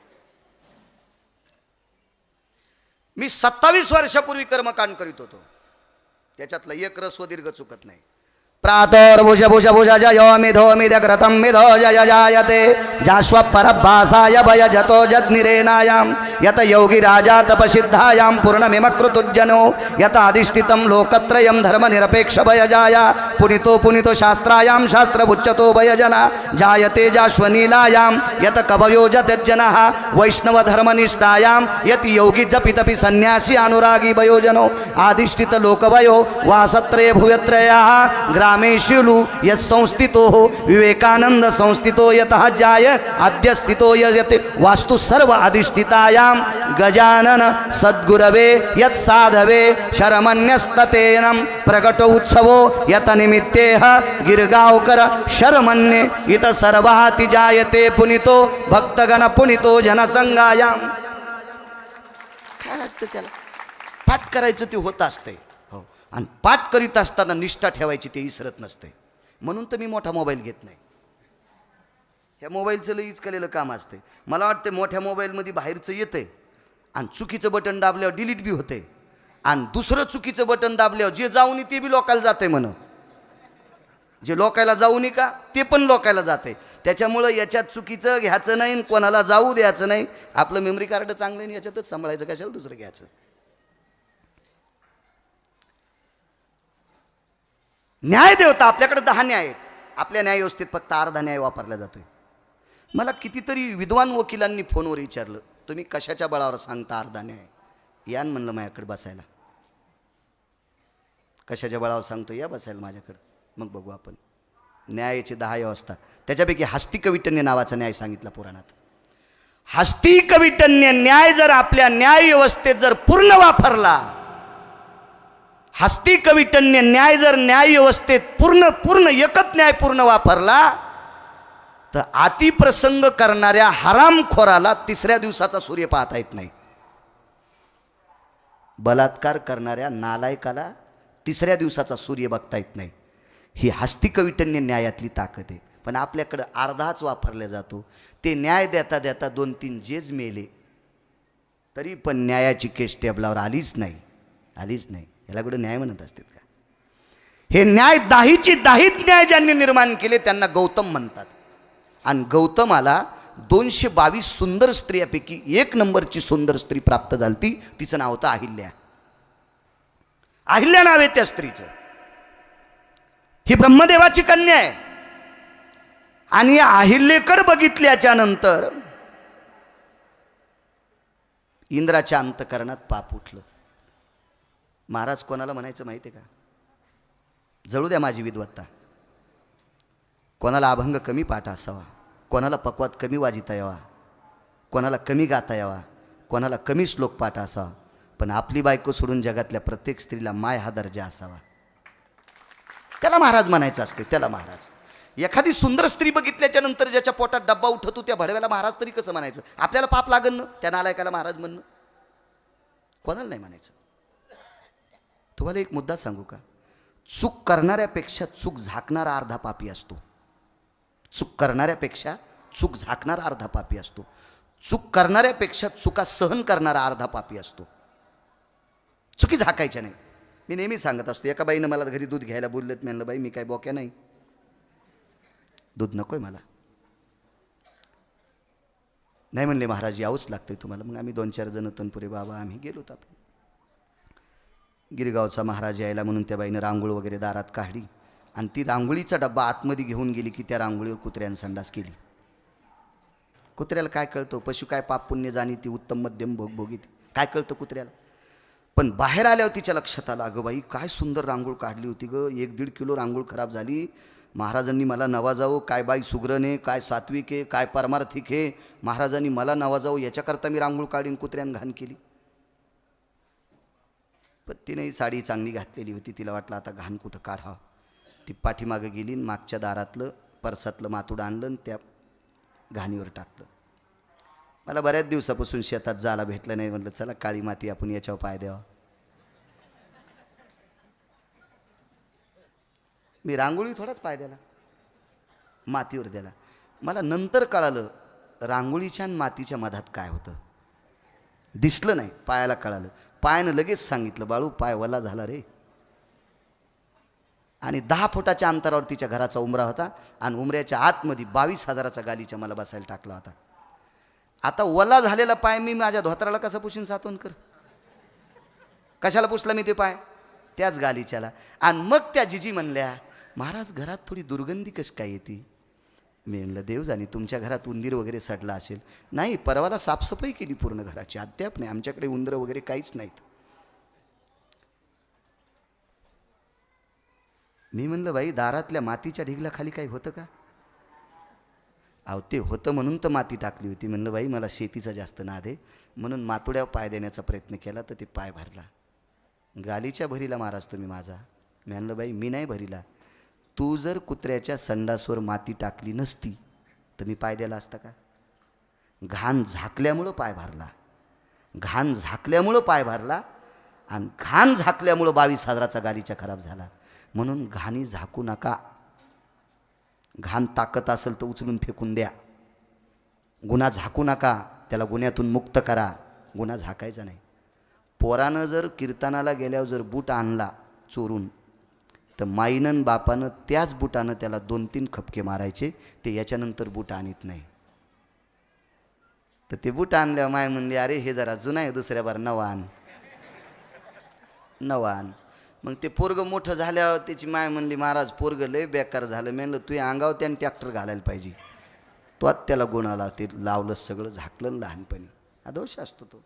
मी 27 वर्षापूर्वी कर्मकांड करीत होतो. त्याच्यातला एक रस्व दीर्घ चुकत नाही. प्रातर्भुज भुज भुज जयो मिधो मिदग्रतं मिधो जय जायते जाश्व परभासाय भय जतो जद्निरेनायां यत योगी राजा तपसिद्धायां पूर्णमिमकृतुज्जनो यत अधिष्ठितं लोकत्रयं धर्मनिरपेक्ष भयजाया पुनितो पुनितो शास्त्रायां शास्त्रमुच्यतो भयजना जायते जाश्वनीलायां यत कवयो जतज्जनः वैष्णवधर्मनिष्ठायां यत योगी जपितपि सन्यासी अनुरागी भयोजनो अधिष्ठित लोकभयो वासत्रये भुवत्रयः ग्रामेशुलु यत् संस्थितो विवेकानंद संस्थितो यतः जाय अद्य स्थितो यत् वास्तु सर्व अधिष्ठितायां गजानन सद्गुरवे यत् साधवे शरमन्यस्ततेनं प्रकट उत्सवो यत निमित्तेह गिरगावकर शरमन्ये इत सर्वाति जायते पुनितो भक्तगण पुनितो जनसंगायां. काय लागतं त्याला? पाठ करायचं ते होत असते. आणि पाठ करीत असताना निष्ठा ठेवायची ते विसरत नसते. म्हणून तर मी मोठा मोबाईल घेत नाही. ह्या मोबाईलचं लईच केलेलं काम असते. मला वाटतं मोठ्या मोबाईलमध्ये बाहेरचं येतंय आणि चुकीचं बटन दाबल्यावर डिलीट बी होते. आणि दुसरं चुकीचं बटन दाबल्यावर जे जाऊन ते बी लोकायला जाते म्हण, जे लोकायला जाऊ नये का ते पण लोकायला जाते. त्याच्यामुळं याच्यात चुकीचं घ्यायचं नाही, कोणाला जाऊ द्यायचं नाही. आपलं मेमरी कार्ड चांगलं नाही याच्यातच सांभाळायचं, कशाला दुसरं घ्यायचं. न्याय देवता आपल्याकडे 10 न्याय आहेत. आपल्या न्याय व्यवस्थेत फक्त अर्धा न्याय वापरला जातोय. मला कितीतरी विद्वान वकिलांनी फोनवर विचारलं, तुम्ही कशाच्या बळावर सांगता अर्धा न्याय? यान म्हणलं माझ्याकडे बसायला. कशाच्या बळावर सांगतो? या बसायला माझ्याकडं, मग बघू आपण. न्यायाची 10 व्यवस्था, त्याच्यापैकी हस्तिकविटन्य नावाचा न्याय सांगितला पुराणात. हस्तिकविटन्य न्याय जर आपल्या न्याय व्यवस्थेत जर पूर्ण वापरला, हस्तिकविटन्य न्याय जर न्याय व्यवस्थेत पूर्ण एकच न्याय पूर्ण वापरला, तर अतिप्रसंग करणाऱ्या हरामखोराला 3ऱ्या दिवसाचा सूर्य पाहता येत नाही. बलात्कार करणाऱ्या नालायकाला 3ऱ्या दिवसाचा सूर्य बघता येत नाही. ही हस्तिकविटन्य न्यायातली ताकद आहे. पण आपल्याकडं अर्धाच वापरला जातो. ते न्याय देता देता 2-3 जेज मेले, तरी पण न्यायाची केस टेबलावर आलीच नाही. याला कुठं न्याय म्हणत असतात का? हे न्याय 10ची 10 न्याय ज्यांनी निर्माण केले त्यांना गौतम म्हणतात. आणि गौतमाला 222 सुंदर स्त्रियापैकी 1 नंबरची सुंदर स्त्री प्राप्त झाली. तिचं नाव होतं अहिल्या. अहिल्या नाव आहे त्या स्त्रीचं. ही ब्रह्मदेवाची कन्या आहे. आणि या अहिल्याकडे बघितल्याच्या नंतर इंद्राच्या अंतकरणात पाप उठलं. महाराज कोणाला म्हणायचं माहिती आहे का? जळू द्या माझी विद्वत्ता. कोणाला अभंग कमी पाठ असावा, कोणाला पक्वात कमी वाजिता यावा, कोणाला कमी गाता यावा, कोणाला कमी श्लोक पाठ असावा, पण आपली बायको सोडून जगातल्या प्रत्येक स्त्रीला माय हा दर्जा असावा. त्याला महाराज म्हणायचं असते. त्याला महाराज. एखादी सुंदर स्त्री बघितल्याच्या नंतर ज्याच्या पोटात डब्बा उठतो त्या भडव्याला महाराज तरी कसं म्हणायचं? आपल्याला पाप लागन ना त्या नालायकाला महाराज म्हणणं? कोणाला नाही म्हणायचं. तुम्हाला एक मुद्दा सांगू का? चूक करणाऱ्यापेक्षा चूक झाकणारा अर्धा पापी असतो. चूक करणाऱ्यापेक्षा चूक झाकणारा अर्धा पापी असतो. चूक करणाऱ्यापेक्षा चुका सहन करणारा अर्धा पापी असतो. चुकी झाकायच्या नाही. मी नेहमी सांगत असतो. एका बाईनं मला घरी दूध घ्यायला बोललेत. मी म्हणलं बाई मी काय बोक्या नाही, दूध नकोय मला. नाही म्हणले महाराज यावंच लागतंय तुम्हाला. मग आम्ही 2-4 जण तनपुरे बाबा आम्ही गेलो. तर आपण गिरगावचा महाराज यायला म्हणून त्या बाईनं रांगोळ वगैरे दारात काढली आणि ती रांगोळीचा डब्बा आतमध्ये घेऊन गेली की त्या रांगोळीवर कुत्र्यानं संडास केली. कुत्र्याला काय कळतं? पशु काय पाप पुण्य जाणी ती उत्तम मध्यम भोग भोगीत, काय कळतं कुत्र्याला? पण बाहेर आल्यावर तिच्या लक्षात आलं, अगं बाई काय सुंदर रांगोळ काढली होती ग. 1-1.5 किलो रांगोळ खराब झाली. महाराजांनी मला नवाजावं. काय बाई सुग्रने, काय सात्विक आहे, काय परमार्थिक आहे. महाराजांनी मला नवाजावं याच्याकरता मी रांगोळ काढीन कुत्र्यानं घाण केली. पण तिने साडी चांगली घातलेली होती. तिला वाटलं आता घाण कुठं काढावं. ती पाठीमागं गेली, मागच्या दारातलं परसातलं मातुड आणलं आणि त्या घाणीवर टाकलं. मला बऱ्याच दिवसापासून शेतात जायला भेटलं नाही. म्हटलं चला काळी माती आपण याच्यावर पाय द्यावा. मी रांगोळी थोडाच पाय द्याला, मातीवर द्याला. मला नंतर कळालं रांगोळीच्या आणि मातीच्या मधात काय होतं. दिसलं नाही, पायाला कळालं. पायानं लगेच सांगितलं बाळू पाय वला झाला रे. आणि 10 फुटाच्या अंतरावर तिच्या घराचा उमरा होता आणि उमऱ्याच्या आतमध्ये 22,000चा गालीचा मला बसायला टाकला होता. आता वला झालेला पाय मी माझ्या धोत्राला कसा पुशीन सातवण कर? कशाला पुसला मी ते पाय? त्याच गालीच्याला. आणि मग त्या जिजी म्हणल्या महाराज घरात थोडी दुर्गंधी कशी काय येते? मी म्हणलं देव जाणे तुमच्या घरात उंदीर वगैरे सडला असेल. नाही, परवाला साफसफाई केली पूर्ण घराची, अद्याप नाही, आमच्याकडे उंदरं वगैरे काहीच नाहीत. मी म्हणलं बाई दारातल्या मातीच्या ढिगला खाली काही होतं का? अहो ते होतं म्हणून तर माती टाकली होती. म्हणलं बाई मला शेतीचा जास्त नाद आहे म्हणून मातुड्यावर पाय देण्याचा प्रयत्न केला तर ते पाय भरला. गालीच्या भरीला महाराज तुम्ही माझा. मी म्हणलं बाई मी नाही भरीला. तू जर कुत्र्याच्या संडासवर माती टाकली नसती तर मी पाय द्यायला असता का? घाण झाकल्यामुळं पाय भरला. घाण झाकल्यामुळं पाय भरला आणि घाण झाकल्यामुळं 22,000चा गालीचा खराब झाला. म्हणून घाणी झाकू नका. घाण ताकद असेल तर उचलून फेकून द्या. गुन्हा झाकू नका, त्याला गुन्ह्यातून मुक्त करा. गुन्हा झाकायचा नाही. पोरानं जर कीर्तनाला गेल्यावर जर बूट आणला चोरून तर माईनं बापानं त्याच बुटानं त्याला 2-3 खपके मारायचे. ते याच्यानंतर बूट आणत नाही. तर ते बूट आणल्यावर माय म्हणली अरे हे जरा जुना आहे, दुसऱ्या बार नवा आण. मग ते पोरगं मोठं झाल्यावर त्याची माय म्हणली महाराज पोरगं लय बेकार झालं. मी म्हणलं तू अंगावर त्यानं ट्रॅक्टर घालायला पाहिजे. तो त्याला गुणाला ते लावलं सगळं झाकलं लहानपणी. हा दोष असतो तो.